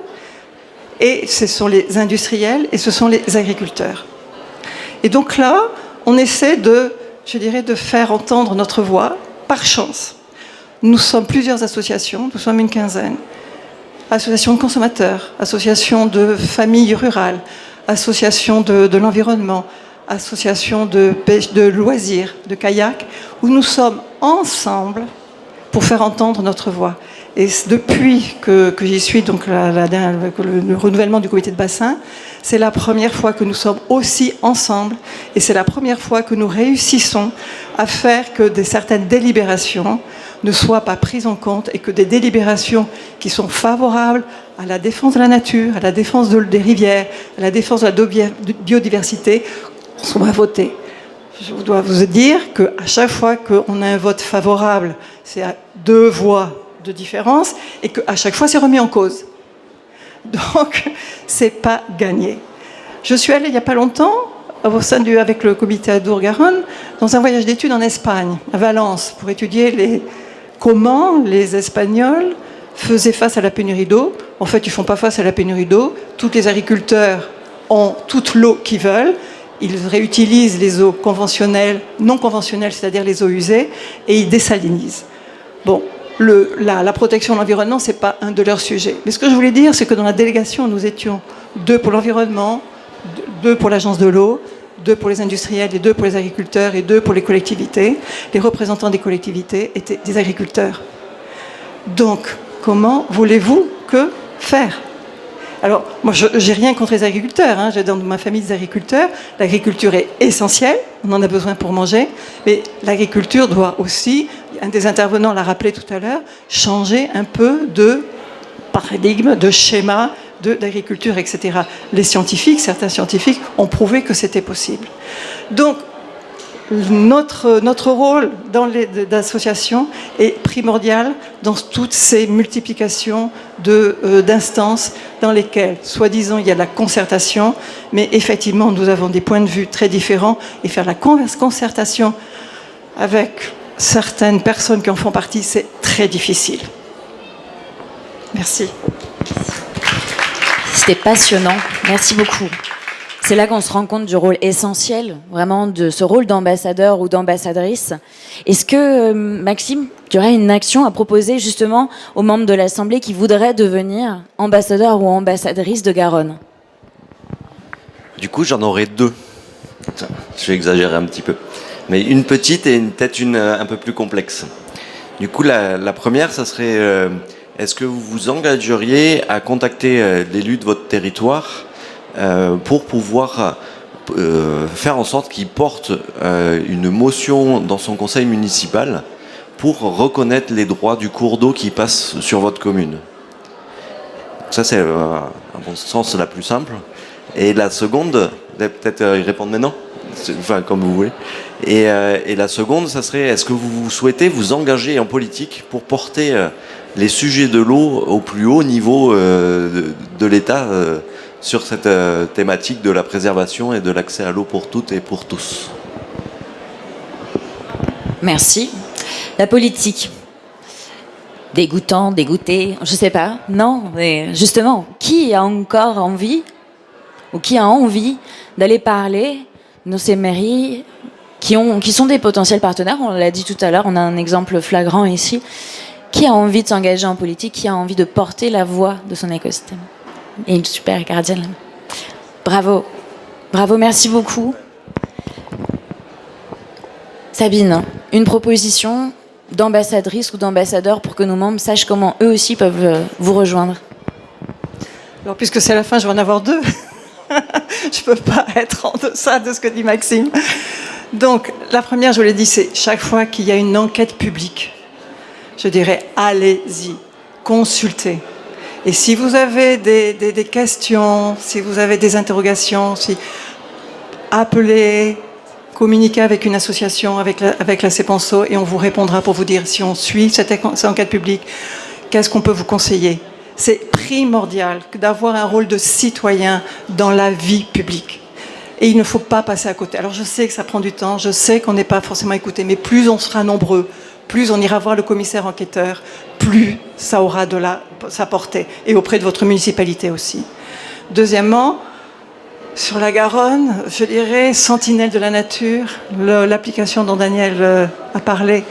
et ce sont les industriels et ce sont les agriculteurs. Et donc là, on essaie de faire entendre notre voix par chance. Nous sommes plusieurs associations, nous sommes une quinzaine. Associations de consommateurs, associations de familles rurales, associations de l'environnement, associations de pêche, de loisirs, de kayak, où nous sommes ensemble pour faire entendre notre voix. Et depuis que j'y suis, donc le renouvellement du comité de bassin, c'est la première fois que nous sommes aussi ensemble, et c'est la première fois que nous réussissons à faire que certaines délibérations ne soient pas prises en compte, et que des délibérations qui sont favorables à la défense de la nature, à la défense des rivières, à la défense de la biodiversité, soient votées. Je dois vous dire qu'à chaque fois qu'on a un vote favorable, c'est à 2 voix de différence, et qu'à chaque fois c'est remis en cause. Donc, c'est pas gagné. Je suis allée il n'y a pas longtemps, avec le comité Adour-Garonne, dans un voyage d'études en Espagne, à Valence, pour étudier comment les Espagnols faisaient face à la pénurie d'eau. En fait, ils ne font pas face à la pénurie d'eau. Tous les agriculteurs ont toute l'eau qu'ils veulent. Ils réutilisent les eaux conventionnelles, non conventionnelles, c'est-à-dire les eaux usées, et ils désalinisent. Bon, la protection de l'environnement, ce n'est pas un de leurs sujets. Mais ce que je voulais dire, c'est que dans la délégation, nous étions 2 pour l'environnement, 2 pour l'agence de l'eau, 2 pour les industriels et 2 pour les agriculteurs et 2 pour les collectivités. Les représentants des collectivités étaient des agriculteurs. Donc, comment voulez-vous que faire ? Alors, moi, je n'ai rien contre les agriculteurs. J'ai dans ma famille des agriculteurs. L'agriculture est essentielle. On en a besoin pour manger. Mais l'agriculture doit aussi, un des intervenants l'a rappelé tout à l'heure, changer un peu de paradigme, de schéma d'agriculture, etc. Certains scientifiques ont prouvé que c'était possible. Donc, notre rôle dans d'association est primordial dans toutes ces multiplications d'instances dans lesquelles, soi-disant, il y a de la concertation, mais effectivement, nous avons des points de vue très différents et faire la concertation avec certaines personnes qui en font partie, c'est très difficile. Merci. C'était passionnant. Merci beaucoup. C'est là qu'on se rend compte du rôle essentiel, vraiment, de ce rôle d'ambassadeur ou d'ambassadrice. Est-ce que, Maxime, tu aurais une action à proposer justement aux membres de l'Assemblée qui voudraient devenir ambassadeur ou ambassadrice de Garonne? Du coup, j'en aurais deux. Je vais exagérer un petit peu. Mais une petite et peut-être une un peu plus complexe. Du coup, la première, ça serait... est-ce que vous vous engageriez à contacter l'élu de votre territoire pour pouvoir faire en sorte qu'il porte une motion dans son conseil municipal pour reconnaître les droits du cours d'eau qui passe sur votre commune? Ça, c'est à mon sens la plus simple. Et la seconde, peut-être y répondre maintenant, enfin comme vous voulez. Et la seconde, ça serait, est-ce que vous souhaitez vous engager en politique pour porter les sujets de l'eau au plus haut niveau de l'État sur cette thématique de la préservation et de l'accès à l'eau pour toutes et pour tous? Merci. La politique. Dégoûtant, dégoûté, je sais pas. Non, mais justement, qui a encore envie ou qui a envie d'aller parler de ces mairies qui sont des potentiels partenaires? On l'a dit tout à l'heure, on a un exemple flagrant ici. Qui a envie de s'engager en politique? Qui a envie de porter la voix de son écosystème? Et une super gardienne. Bravo. Bravo, merci beaucoup. Sabine, une proposition d'ambassadrice ou d'ambassadeur pour que nos membres sachent comment eux aussi peuvent vous rejoindre? Alors, puisque c'est la fin, je vais en avoir deux. Je ne peux pas être en deçà de ce que dit Maxime. Donc, la première, je vous l'ai dit, c'est chaque fois qu'il y a une enquête publique, je dirais, allez-y, consultez. Et si vous avez des questions, si vous avez des interrogations, appelez, communiquez avec une association, avec la CEPANSO, et on vous répondra pour vous dire si on suit cette enquête publique, qu'est-ce qu'on peut vous conseiller. C'est primordial d'avoir un rôle de citoyen dans la vie publique. Et il ne faut pas passer à côté. Alors je sais que ça prend du temps, je sais qu'on n'est pas forcément écouté, mais plus on sera nombreux, plus on ira voir le commissaire enquêteur, plus ça aura de sa portée, et auprès de votre municipalité aussi. Deuxièmement, sur la Garonne, je dirais sentinelle de la nature, l'application dont Daniel a parlé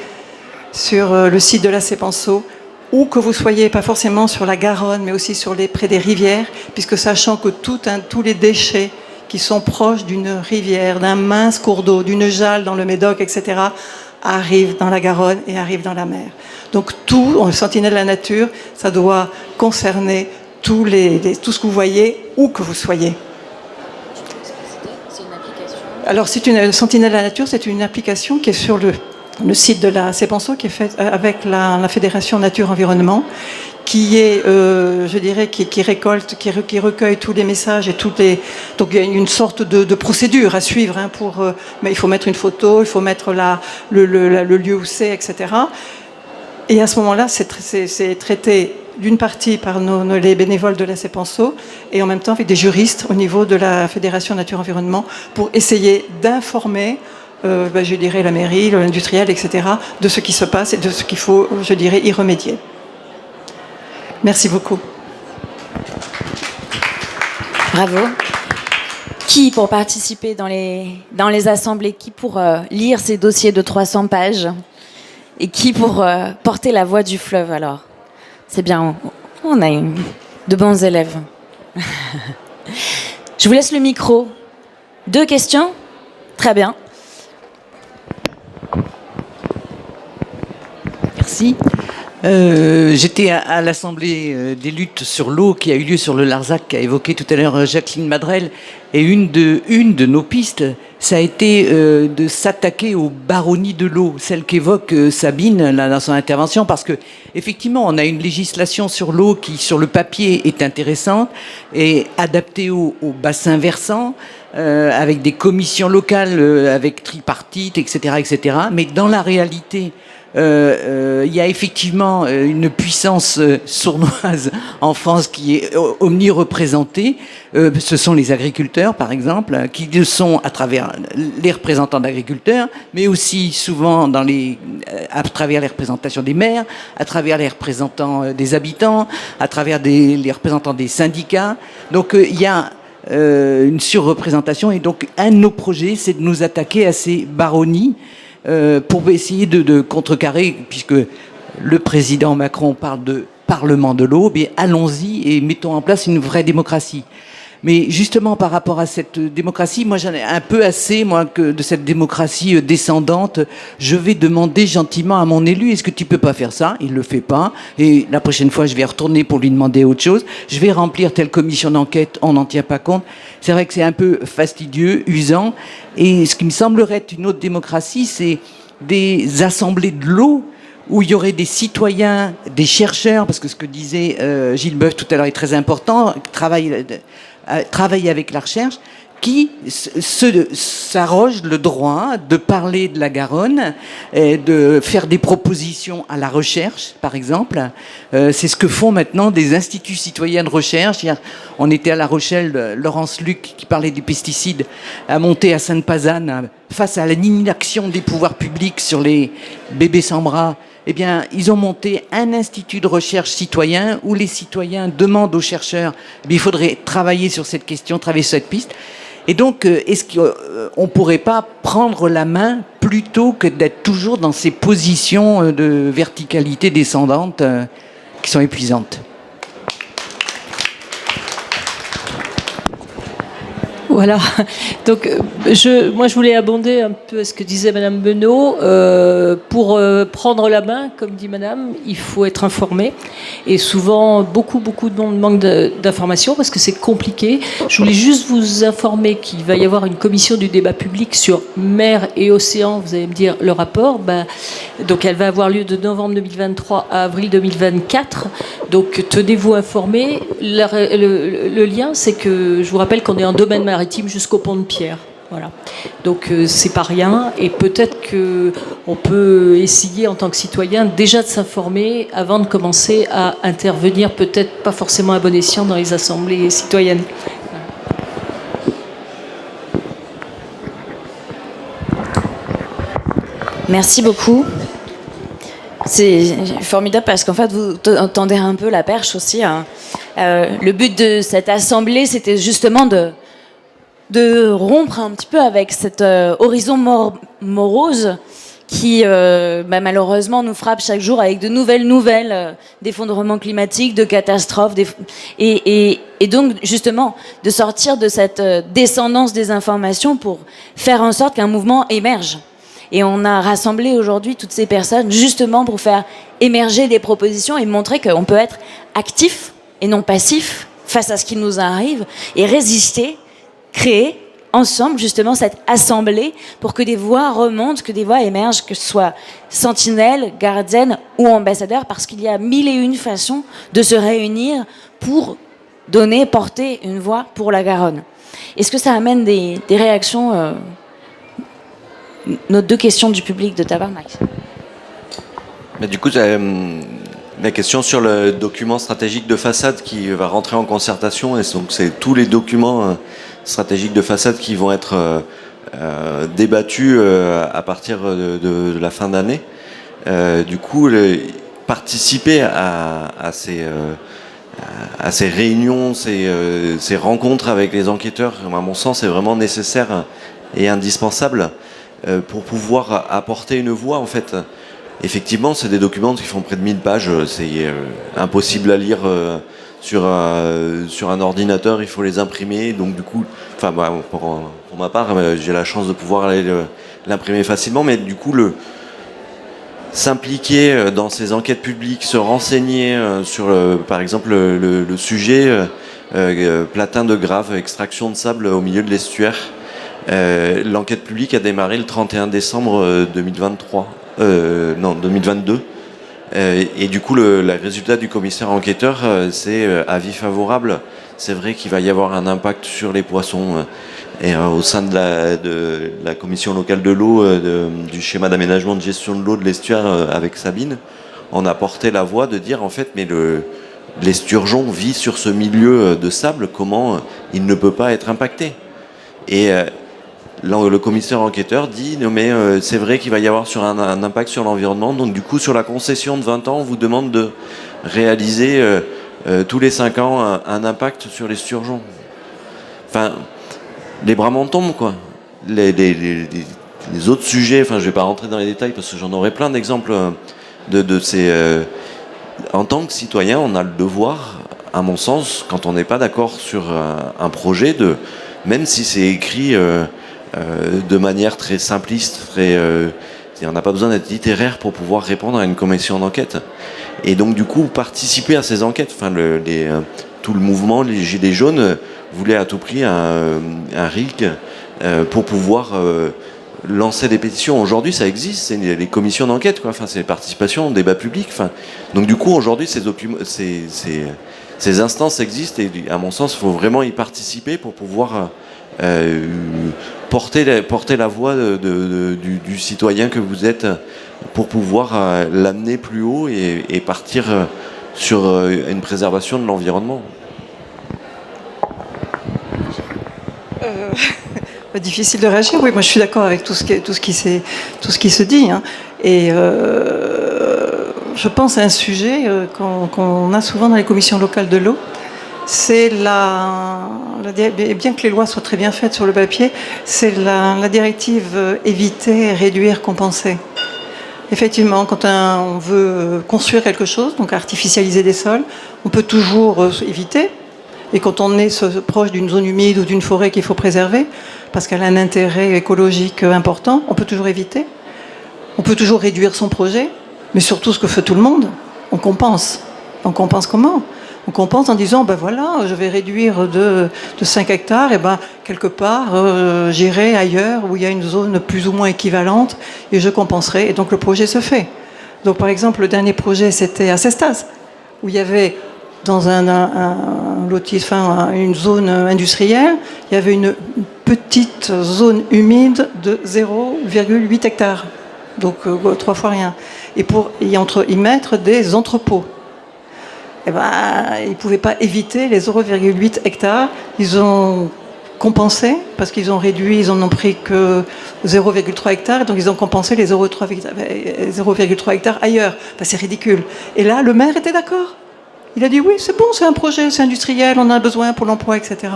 sur le site de la CEPANSO, où que vous soyez, pas forcément sur la Garonne, mais aussi près des rivières, puisque sachant que tous les déchets qui sont proches d'une rivière, d'un mince cours d'eau, d'une Jalle dans le Médoc, etc., arrivent dans la Garonne et arrivent dans la mer. Donc tout, en sentinelle de la nature, ça doit concerner tout ce que vous voyez, où que vous soyez. Alors c'est une sentinelle de la nature, c'est une application qui est sur le site de la CEPANSO, qui est faite avec la Fédération Nature Environnement, qui est, je dirais, qui récolte, qui recueille tous les messages et donc il y a une sorte de procédure à suivre, mais il faut mettre une photo, il faut mettre le lieu où c'est, etc. Et à ce moment-là, c'est traité d'une partie par les bénévoles de la CEPANSO et en même temps avec des juristes au niveau de la Fédération Nature Environnement pour essayer d'informer, je dirais, la mairie, l'industriel, etc., de ce qui se passe et de ce qu'il faut, je dirais, y remédier. Merci beaucoup. Bravo. Qui pour participer dans les assemblées? Qui pour lire ces dossiers de 300 pages? Et qui pour porter la voix du fleuve alors? C'est bien, on a de bons élèves. Je vous laisse le micro. 2 questions? Très bien. Merci. J'étais à l'Assemblée des luttes sur l'eau qui a eu lieu sur le Larzac, qu'a évoqué tout à l'heure Jacqueline Madrel. Et une de nos pistes, ça a été de s'attaquer aux baronnies de l'eau, celle qu'évoque Sabine là, dans son intervention, parce que effectivement, on a une législation sur l'eau qui, sur le papier, est intéressante et adaptée aux bassins versants, avec des commissions locales, avec tripartite, etc., etc. Mais dans la réalité, il y a effectivement une puissance sournoise en France qui est omnireprésentée. Ce sont les agriculteurs, par exemple, qui le sont à travers les représentants d'agriculteurs, mais aussi souvent à travers les représentations des maires, à travers les représentants des habitants, à travers les représentants des syndicats. Donc il y a une surreprésentation, et donc un de nos projets, c'est de nous attaquer à ces baronnies pour essayer de contrecarrer, puisque le président Macron parle de Parlement de l'eau, bien allons-y et mettons en place une vraie démocratie. Mais justement, par rapport à cette démocratie, moi j'en ai un peu assez, moi, que de cette démocratie descendante. Je vais demander gentiment à mon élu, est-ce que tu peux pas faire ça? Il le fait pas. Et la prochaine fois, je vais retourner pour lui demander autre chose. Je vais remplir telle commission d'enquête, on n'en tient pas compte. C'est vrai que c'est un peu fastidieux, usant. Et ce qui me semblerait être une autre démocratie, c'est des assemblées de l'eau, où il y aurait des citoyens, des chercheurs, parce que ce que disait Gilles Boeuf tout à l'heure est très important, travailler avec la recherche, qui s'arrogent le droit de parler de la Garonne, et de faire des propositions à la recherche, par exemple. C'est ce que font maintenant des instituts citoyens de recherche. Hier, on était à La Rochelle, Laurence Luc, qui parlait des pesticides, a monté à Sainte-Pazanne, face à l'inaction des pouvoirs publics sur les bébés sans bras. Eh bien, ils ont monté un institut de recherche citoyen où les citoyens demandent aux chercheurs, il faudrait travailler sur cette question, travailler sur cette piste. Et donc, est-ce qu'on ne pourrait pas prendre la main plutôt que d'être toujours dans ces positions de verticalité descendante qui sont épuisantes? Voilà. Donc, moi, je voulais abonder un peu à ce que disait Madame Benoît. Pour prendre la main, comme dit Madame, il faut être informé. Et souvent, beaucoup de monde manque d'informations parce que c'est compliqué. Je voulais juste vous informer qu'il va y avoir une commission du débat public sur mer et océan. Vous allez me dire le rapport. Donc, elle va avoir lieu de novembre 2023 à avril 2024. Donc, tenez-vous informés. Le lien, c'est que je vous rappelle qu'on est en domaine maritime jusqu'au pont de Pierre. Voilà. Donc c'est pas rien, et peut-être que on peut essayer en tant que citoyen déjà de s'informer avant de commencer à intervenir, peut-être pas forcément à bon escient dans les assemblées citoyennes. Merci beaucoup. C'est formidable parce qu'en fait, vous tendez un peu la perche aussi. Hein. Le but de cette assemblée, c'était justement de rompre un petit peu avec cet horizon morose qui malheureusement nous frappe chaque jour avec de nouvelles d'effondrements climatiques, de catastrophes, et donc justement de sortir de cette descendance des informations pour faire en sorte qu'un mouvement émerge. Et on a rassemblé aujourd'hui toutes ces personnes justement pour faire émerger des propositions et montrer qu'on peut être actif et non passif face à ce qui nous arrive et résister, créer ensemble justement cette assemblée pour que des voix remontent, que des voix émergent, que ce soit sentinelles, gardiennes ou ambassadeurs, parce qu'il y a 1001 façons de se réunir pour porter une voix pour la Garonne. Est-ce que ça amène des réactions Nos deux questions du public de ta part, Max. Mais du coup, la question sur le document stratégique de façade qui va rentrer en concertation, et donc c'est tous les documents stratégiques de façade qui vont être débattus à partir de la fin d'année. Du coup, participer à ces réunions, ces rencontres avec les enquêteurs, à mon sens, est vraiment nécessaire et indispensable pour pouvoir apporter une voix, en fait. Effectivement, c'est des documents qui font près de 1000 pages, c'est impossible à lire sur un ordinateur, il faut les imprimer, donc du coup, enfin, pour ma part, j'ai la chance de pouvoir aller l'imprimer facilement, mais du coup, s'impliquer dans ces enquêtes publiques, se renseigner sur, par exemple, le sujet platin de Grave, extraction de sable au milieu de l'estuaire, L'enquête publique a démarré le 31 décembre 2022. Et du coup, le résultat du commissaire enquêteur, c'est avis favorable. C'est vrai qu'il va y avoir un impact sur les poissons. Et au sein de la commission locale de l'eau, du schéma d'aménagement de gestion de l'eau de l'estuaire avec Sabine, on a porté la voix de dire en fait, mais l'esturgeon vit sur ce milieu de sable, comment il ne peut pas être impacté? Et le commissaire enquêteur dit non mais c'est vrai qu'il va y avoir un impact sur l'environnement, donc du coup sur la concession de 20 ans on vous demande de réaliser tous les 5 ans un impact sur l'esturgeon. Enfin, les bras m'en tombent quoi. Les autres sujets, enfin je vais pas rentrer dans les détails parce que j'en aurais plein d'exemples de ces... en tant que citoyen, on a le devoir, à mon sens, quand on n'est pas d'accord sur un projet, même si c'est écrit de manière très simpliste, on n'a pas besoin d'être littéraire pour pouvoir répondre à une commission d'enquête. Et donc du coup, participer à ces enquêtes, enfin, tout le mouvement, les Gilets jaunes, voulait à tout prix un RIC pour pouvoir lancer des pétitions. Aujourd'hui, ça existe, c'est les commissions d'enquête, quoi. Enfin, c'est les participations, débat public. Enfin, donc du coup, aujourd'hui, ces instances existent et à mon sens, il faut vraiment y participer pour pouvoir porter la voix du citoyen que vous êtes, pour pouvoir l'amener plus haut et partir sur une préservation de l'environnement. Difficile de réagir. Oui, moi je suis d'accord avec tout ce qui se dit. Hein. Et je pense à un sujet qu'on a souvent dans les commissions locales de l'eau. C'est bien que les lois soient très bien faites sur le papier, c'est la directive éviter, réduire, compenser. Effectivement, quand on veut construire quelque chose, donc artificialiser des sols, on peut toujours éviter. Et quand on est proche d'une zone humide ou d'une forêt qu'il faut préserver, parce qu'elle a un intérêt écologique important, on peut toujours éviter. On peut toujours réduire son projet, mais surtout ce que fait tout le monde, on compense. On compense comment? On compense en disant, ben voilà, je vais réduire de 5 hectares, et ben quelque part, j'irai ailleurs où il y a une zone plus ou moins équivalente, et je compenserai, et donc le projet se fait. Donc par exemple, le dernier projet, c'était à Cestas, où il y avait dans une zone industrielle, il y avait une petite zone humide de 0,8 hectares, donc 3 fois rien. Et pour y mettre des entrepôts. Eh ben, ils ne pouvaient pas éviter les 0,8 hectares. Ils ont compensé, parce qu'ils ont réduit, ils n'en ont pris que 0,3 hectares, donc ils ont compensé les 0,3 hectares ailleurs. Ben, c'est ridicule. Et là, le maire était d'accord. Il a dit oui, c'est bon, c'est un projet, c'est industriel, on en a besoin pour l'emploi, etc.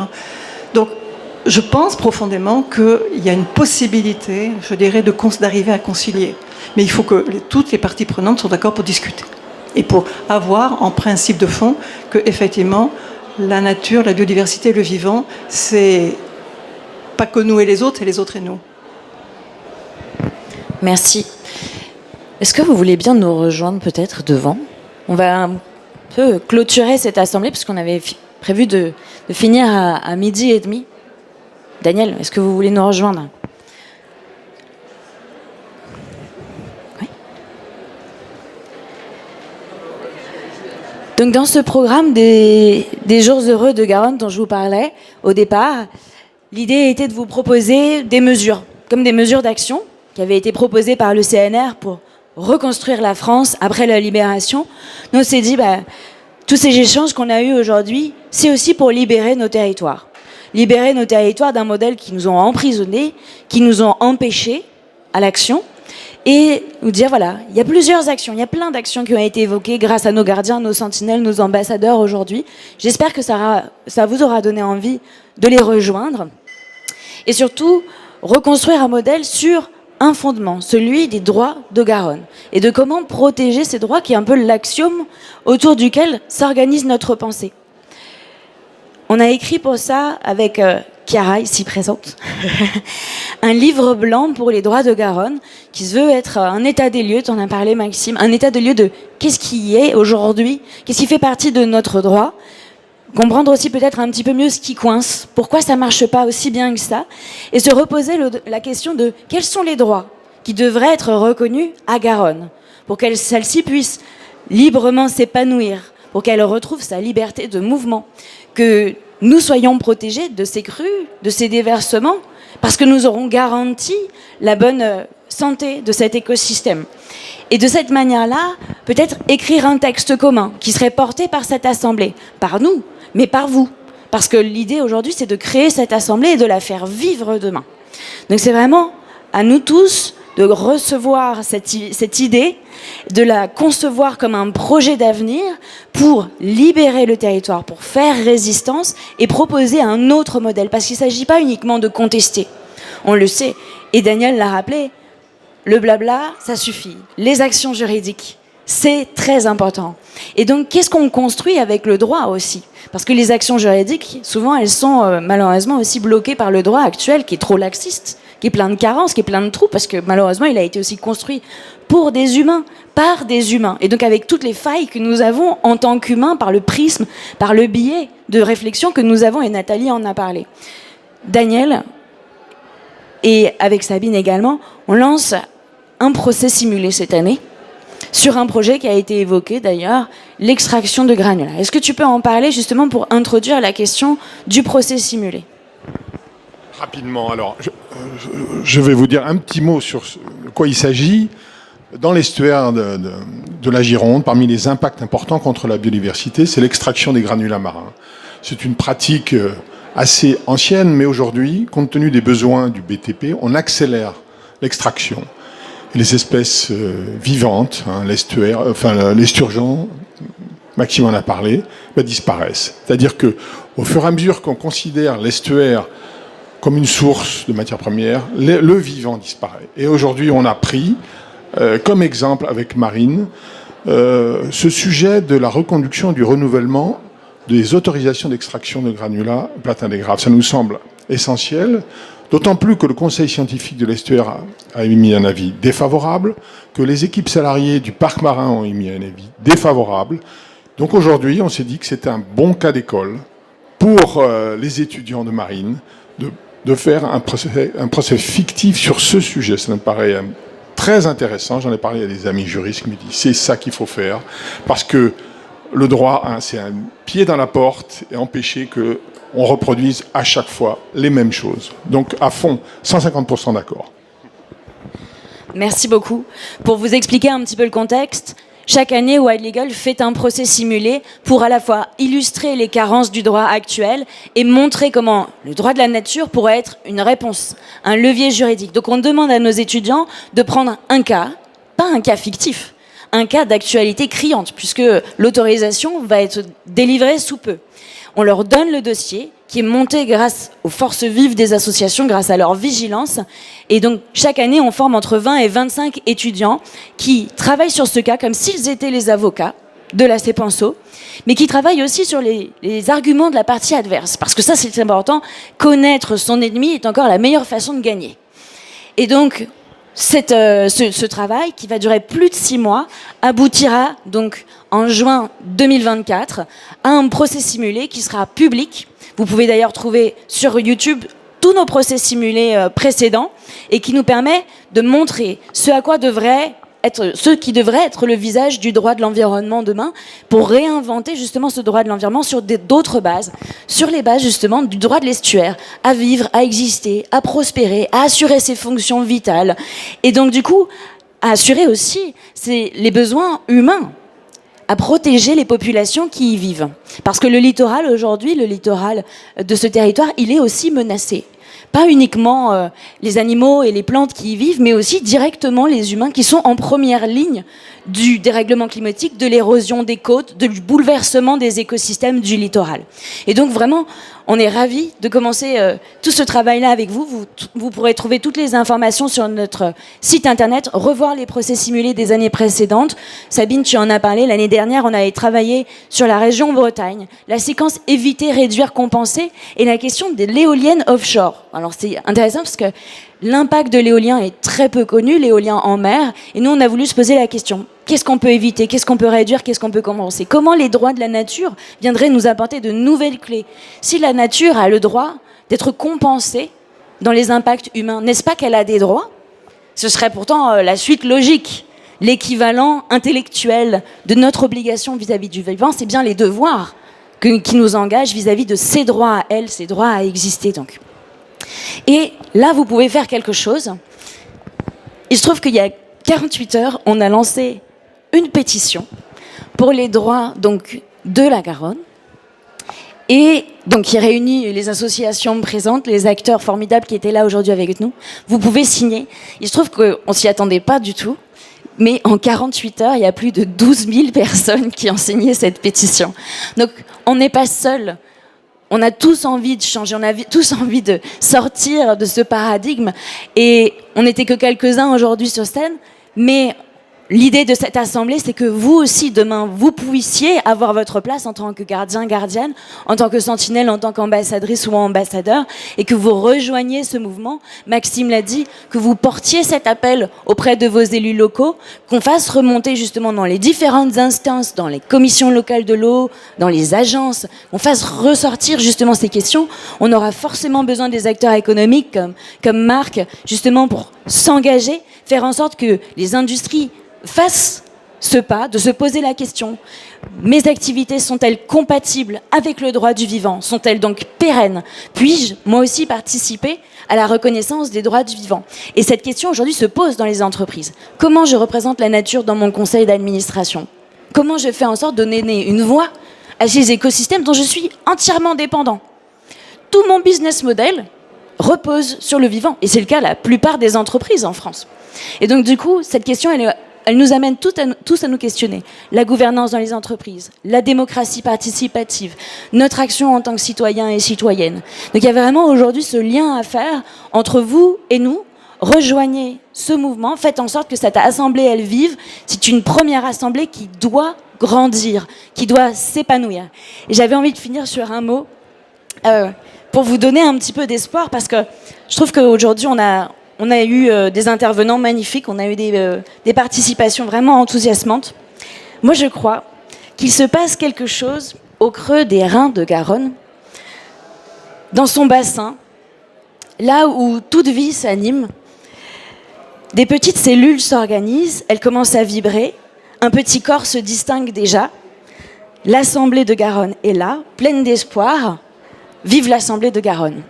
Donc, je pense profondément qu'il y a une possibilité, je dirais, d'arriver à concilier. Mais il faut que toutes les parties prenantes soient d'accord pour discuter. Et pour avoir en principe de fond que, effectivement, la nature, la biodiversité, le vivant, c'est pas que nous et les autres, c'est les autres et nous. Merci. Est-ce que vous voulez bien nous rejoindre peut-être devant? On va un peu clôturer cette assemblée parce qu'on avait prévu de finir à 12h30. Daniel, est-ce que vous voulez nous rejoindre? Oui. Donc dans ce programme des Jours heureux de Garonne dont je vous parlais au départ, l'idée était de vous proposer des mesures, comme des mesures d'action qui avaient été proposées par le CNR pour reconstruire la France après la libération. Nous on s'est dit, tous ces échanges qu'on a eus aujourd'hui, c'est aussi pour libérer nos territoires. Libérer nos territoires d'un modèle qui nous ont emprisonnés, qui nous ont empêchés à l'action, et nous dire, voilà, il y a plusieurs actions, il y a plein d'actions qui ont été évoquées grâce à nos gardiens, nos sentinelles, nos ambassadeurs aujourd'hui. J'espère que ça vous aura donné envie de les rejoindre. Et surtout, reconstruire un modèle sur un fondement, celui des droits de Garonne, et de comment protéger ces droits qui est un peu l'axiome autour duquel s'organise notre pensée. On a écrit pour ça, avec Chiara, ici présente, un livre blanc pour les droits de Garonne, qui se veut être un état des lieux, tu en as parlé Maxime, un état des lieux de qu'est-ce qui est aujourd'hui, qu'est-ce qui fait partie de notre droit, comprendre aussi peut-être un petit peu mieux ce qui coince, pourquoi ça marche pas aussi bien que ça, et se reposer la question de quels sont les droits qui devraient être reconnus à Garonne, pour que celle-ci puisse librement s'épanouir, pour qu'elle retrouve sa liberté de mouvement, que nous soyons protégés de ces crues, de ces déversements, parce que nous aurons garanti la bonne santé de cet écosystème. Et de cette manière-là, peut-être écrire un texte commun qui serait porté par cette assemblée, par nous, mais par vous. Parce que l'idée aujourd'hui, c'est de créer cette assemblée et de la faire vivre demain. Donc c'est vraiment à nous tous de recevoir cette idée, de la concevoir comme un projet d'avenir pour libérer le territoire, pour faire résistance et proposer un autre modèle. Parce qu'il ne s'agit pas uniquement de contester, on le sait. Et Daniel l'a rappelé, le blabla, ça suffit. Les actions juridiques, c'est très important. Et donc, qu'est-ce qu'on construit avec le droit aussi ? Parce que les actions juridiques, souvent, elles sont malheureusement aussi bloquées par le droit actuel qui est trop laxiste, qui est plein de carences, qui est plein de trous, parce que malheureusement, il a été aussi construit pour des humains, par des humains. Et donc, avec toutes les failles que nous avons en tant qu'humains, par le prisme, par le biais de réflexion que nous avons, et Nathalie en a parlé. Daniel, et avec Sabine également, on lance un procès simulé cette année, sur un projet qui a été évoqué d'ailleurs, l'extraction de granulats. Est-ce que tu peux en parler justement pour introduire la question du procès simulé ? Rapidement, alors, je vais vous dire un petit mot sur de quoi il s'agit. Dans l'estuaire de la Gironde, parmi les impacts importants contre la biodiversité, c'est l'extraction des granulats marins. C'est une pratique assez ancienne, mais aujourd'hui, compte tenu des besoins du BTP, on accélère l'extraction. Et les espèces vivantes, l'estuaire, l'esturgeon, Maxime en a parlé, disparaissent. C'est-à-dire que, au fur et à mesure qu'on considère l'estuaire comme une source de matières premières, le vivant disparaît. Et aujourd'hui, on a pris, comme exemple avec Marine, ce sujet de la reconduction du renouvellement des autorisations d'extraction de granulats plate indégrade. Ça nous semble essentiel, d'autant plus que le conseil scientifique de l'estuaire a émis un avis défavorable, que les équipes salariées du parc marin ont émis un avis défavorable. Donc aujourd'hui, on s'est dit que c'était un bon cas d'école pour les étudiants de marine de faire un procès fictif sur ce sujet. Ça me paraît très intéressant. J'en ai parlé à des amis juristes qui me disent c'est ça qu'il faut faire, parce que le droit, c'est un pied dans la porte et empêcher qu'on reproduise à chaque fois les mêmes choses. Donc à fond, 150% d'accord. Merci beaucoup. Pour vous expliquer un petit peu le contexte, chaque année, Wild Legal fait un procès simulé pour à la fois illustrer les carences du droit actuel et montrer comment le droit de la nature pourrait être une réponse, un levier juridique. Donc on demande à nos étudiants de prendre un cas, pas un cas fictif, un cas d'actualité criante, puisque l'autorisation va être délivrée sous peu. On leur donne le dossier qui est monté grâce aux forces vives des associations, grâce à leur vigilance. Et donc, chaque année, on forme entre 20 et 25 étudiants qui travaillent sur ce cas comme s'ils étaient les avocats de la CEPANSO, mais qui travaillent aussi sur les arguments de la partie adverse. Parce que ça, c'est important. Connaître son ennemi est encore la meilleure façon de gagner. Et donc, ce travail, qui va durer plus de 6 mois, aboutira donc en juin 2024 à un procès simulé qui sera public. Vous pouvez d'ailleurs trouver sur YouTube tous nos procès simulés précédents et qui nous permet de montrer ce qui devrait être le visage du droit de l'environnement demain, pour réinventer justement ce droit de l'environnement sur d'autres bases, sur les bases justement du droit de l'estuaire, à vivre, à exister, à prospérer, à assurer ses fonctions vitales, et donc du coup à assurer aussi les besoins humains, à protéger les populations qui y vivent. Parce que le littoral aujourd'hui, le littoral de ce territoire, il est aussi menacé. Pas uniquement les animaux et les plantes qui y vivent, mais aussi directement les humains qui sont en première ligne du dérèglement climatique, de l'érosion des côtes, du bouleversement des écosystèmes du littoral. Et donc vraiment, on est ravis de commencer tout ce travail-là avec vous. Vous pourrez trouver toutes les informations sur notre site internet, revoir les procès simulés des années précédentes. Sabine, tu en as parlé, l'année dernière, on avait travaillé sur la région Bretagne, la séquence éviter, réduire, compenser, et la question de l'éolienne offshore. Alors c'est intéressant parce que l'impact de l'éolien est très peu connu, l'éolien en mer, et nous on a voulu se poser la question, qu'est-ce qu'on peut éviter, qu'est-ce qu'on peut réduire, qu'est-ce qu'on peut compenser? Comment les droits de la nature viendraient nous apporter de nouvelles clés? Si la nature a le droit d'être compensée dans les impacts humains, n'est-ce pas qu'elle a des droits? Ce serait pourtant la suite logique. L'équivalent intellectuel de notre obligation vis-à-vis du vivant, c'est bien les devoirs qui nous engagent vis-à-vis de ses droits à elle, ses droits à exister donc. Et là, vous pouvez faire quelque chose. Il se trouve qu'il y a 48 heures, on a lancé une pétition pour les droits donc, de la Garonne. Et donc, qui réunit les associations présentes, les acteurs formidables qui étaient là aujourd'hui avec nous. Vous pouvez signer. Il se trouve qu'on s'y attendait pas du tout. Mais en 48 heures, il y a plus de 12 000 personnes qui ont signé cette pétition. Donc, on n'est pas seuls. On a tous envie de changer, on a tous envie de sortir de ce paradigme. Et on n'était que quelques-uns aujourd'hui sur scène, mais l'idée de cette assemblée, c'est que vous aussi, demain, vous puissiez avoir votre place en tant que gardien, gardienne, en tant que sentinelle, en tant qu'ambassadrice ou ambassadeur, et que vous rejoigniez ce mouvement. Maxime l'a dit, que vous portiez cet appel auprès de vos élus locaux, qu'on fasse remonter justement dans les différentes instances, dans les commissions locales de l'eau, dans les agences, qu'on fasse ressortir justement ces questions. On aura forcément besoin des acteurs économiques comme Marc, justement pour s'engager, faire en sorte que les industries fassent ce pas, de se poser la question, mes activités sont-elles compatibles avec le droit du vivant? Sont-elles donc pérennes? Puis-je, moi aussi, participer à la reconnaissance des droits du vivant? Et cette question aujourd'hui se pose dans les entreprises. Comment je représente la nature dans mon conseil d'administration? Comment je fais en sorte de donner une voix à ces écosystèmes dont je suis entièrement dépendant? Tout mon business model repose sur le vivant. Et c'est le cas de la plupart des entreprises en France. Et donc, du coup, cette question, elle nous amène tous à nous questionner. La gouvernance dans les entreprises, la démocratie participative, notre action en tant que citoyens et citoyennes. Donc il y a vraiment aujourd'hui ce lien à faire entre vous et nous. Rejoignez ce mouvement, faites en sorte que cette assemblée, elle vive. C'est une première assemblée qui doit grandir, qui doit s'épanouir. Et j'avais envie de finir sur un mot pour vous donner un petit peu d'espoir, parce que je trouve qu'aujourd'hui, on a eu des intervenants magnifiques, on a eu des participations vraiment enthousiasmantes. Moi, je crois qu'il se passe quelque chose au creux des reins de Garonne, dans son bassin, là où toute vie s'anime. Des petites cellules s'organisent, elles commencent à vibrer, un petit corps se distingue déjà. L'Assemblée de Garonne est là, pleine d'espoir. Vive l'Assemblée de Garonne!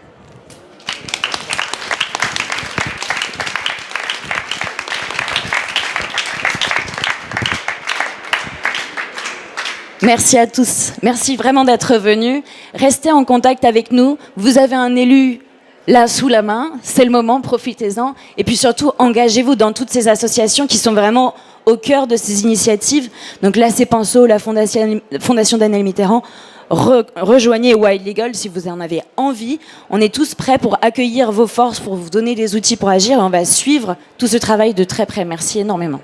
Merci à tous. Merci vraiment d'être venus. Restez en contact avec nous. Vous avez un élu là sous la main. C'est le moment, profitez-en. Et puis surtout, engagez-vous dans toutes ces associations qui sont vraiment au cœur de ces initiatives. Donc là, c'est Penso, la Fondation Danielle Mitterrand. Rejoignez Wild Legal si vous en avez envie. On est tous prêts pour accueillir vos forces, pour vous donner des outils pour agir. Et on va suivre tout ce travail de très près. Merci énormément.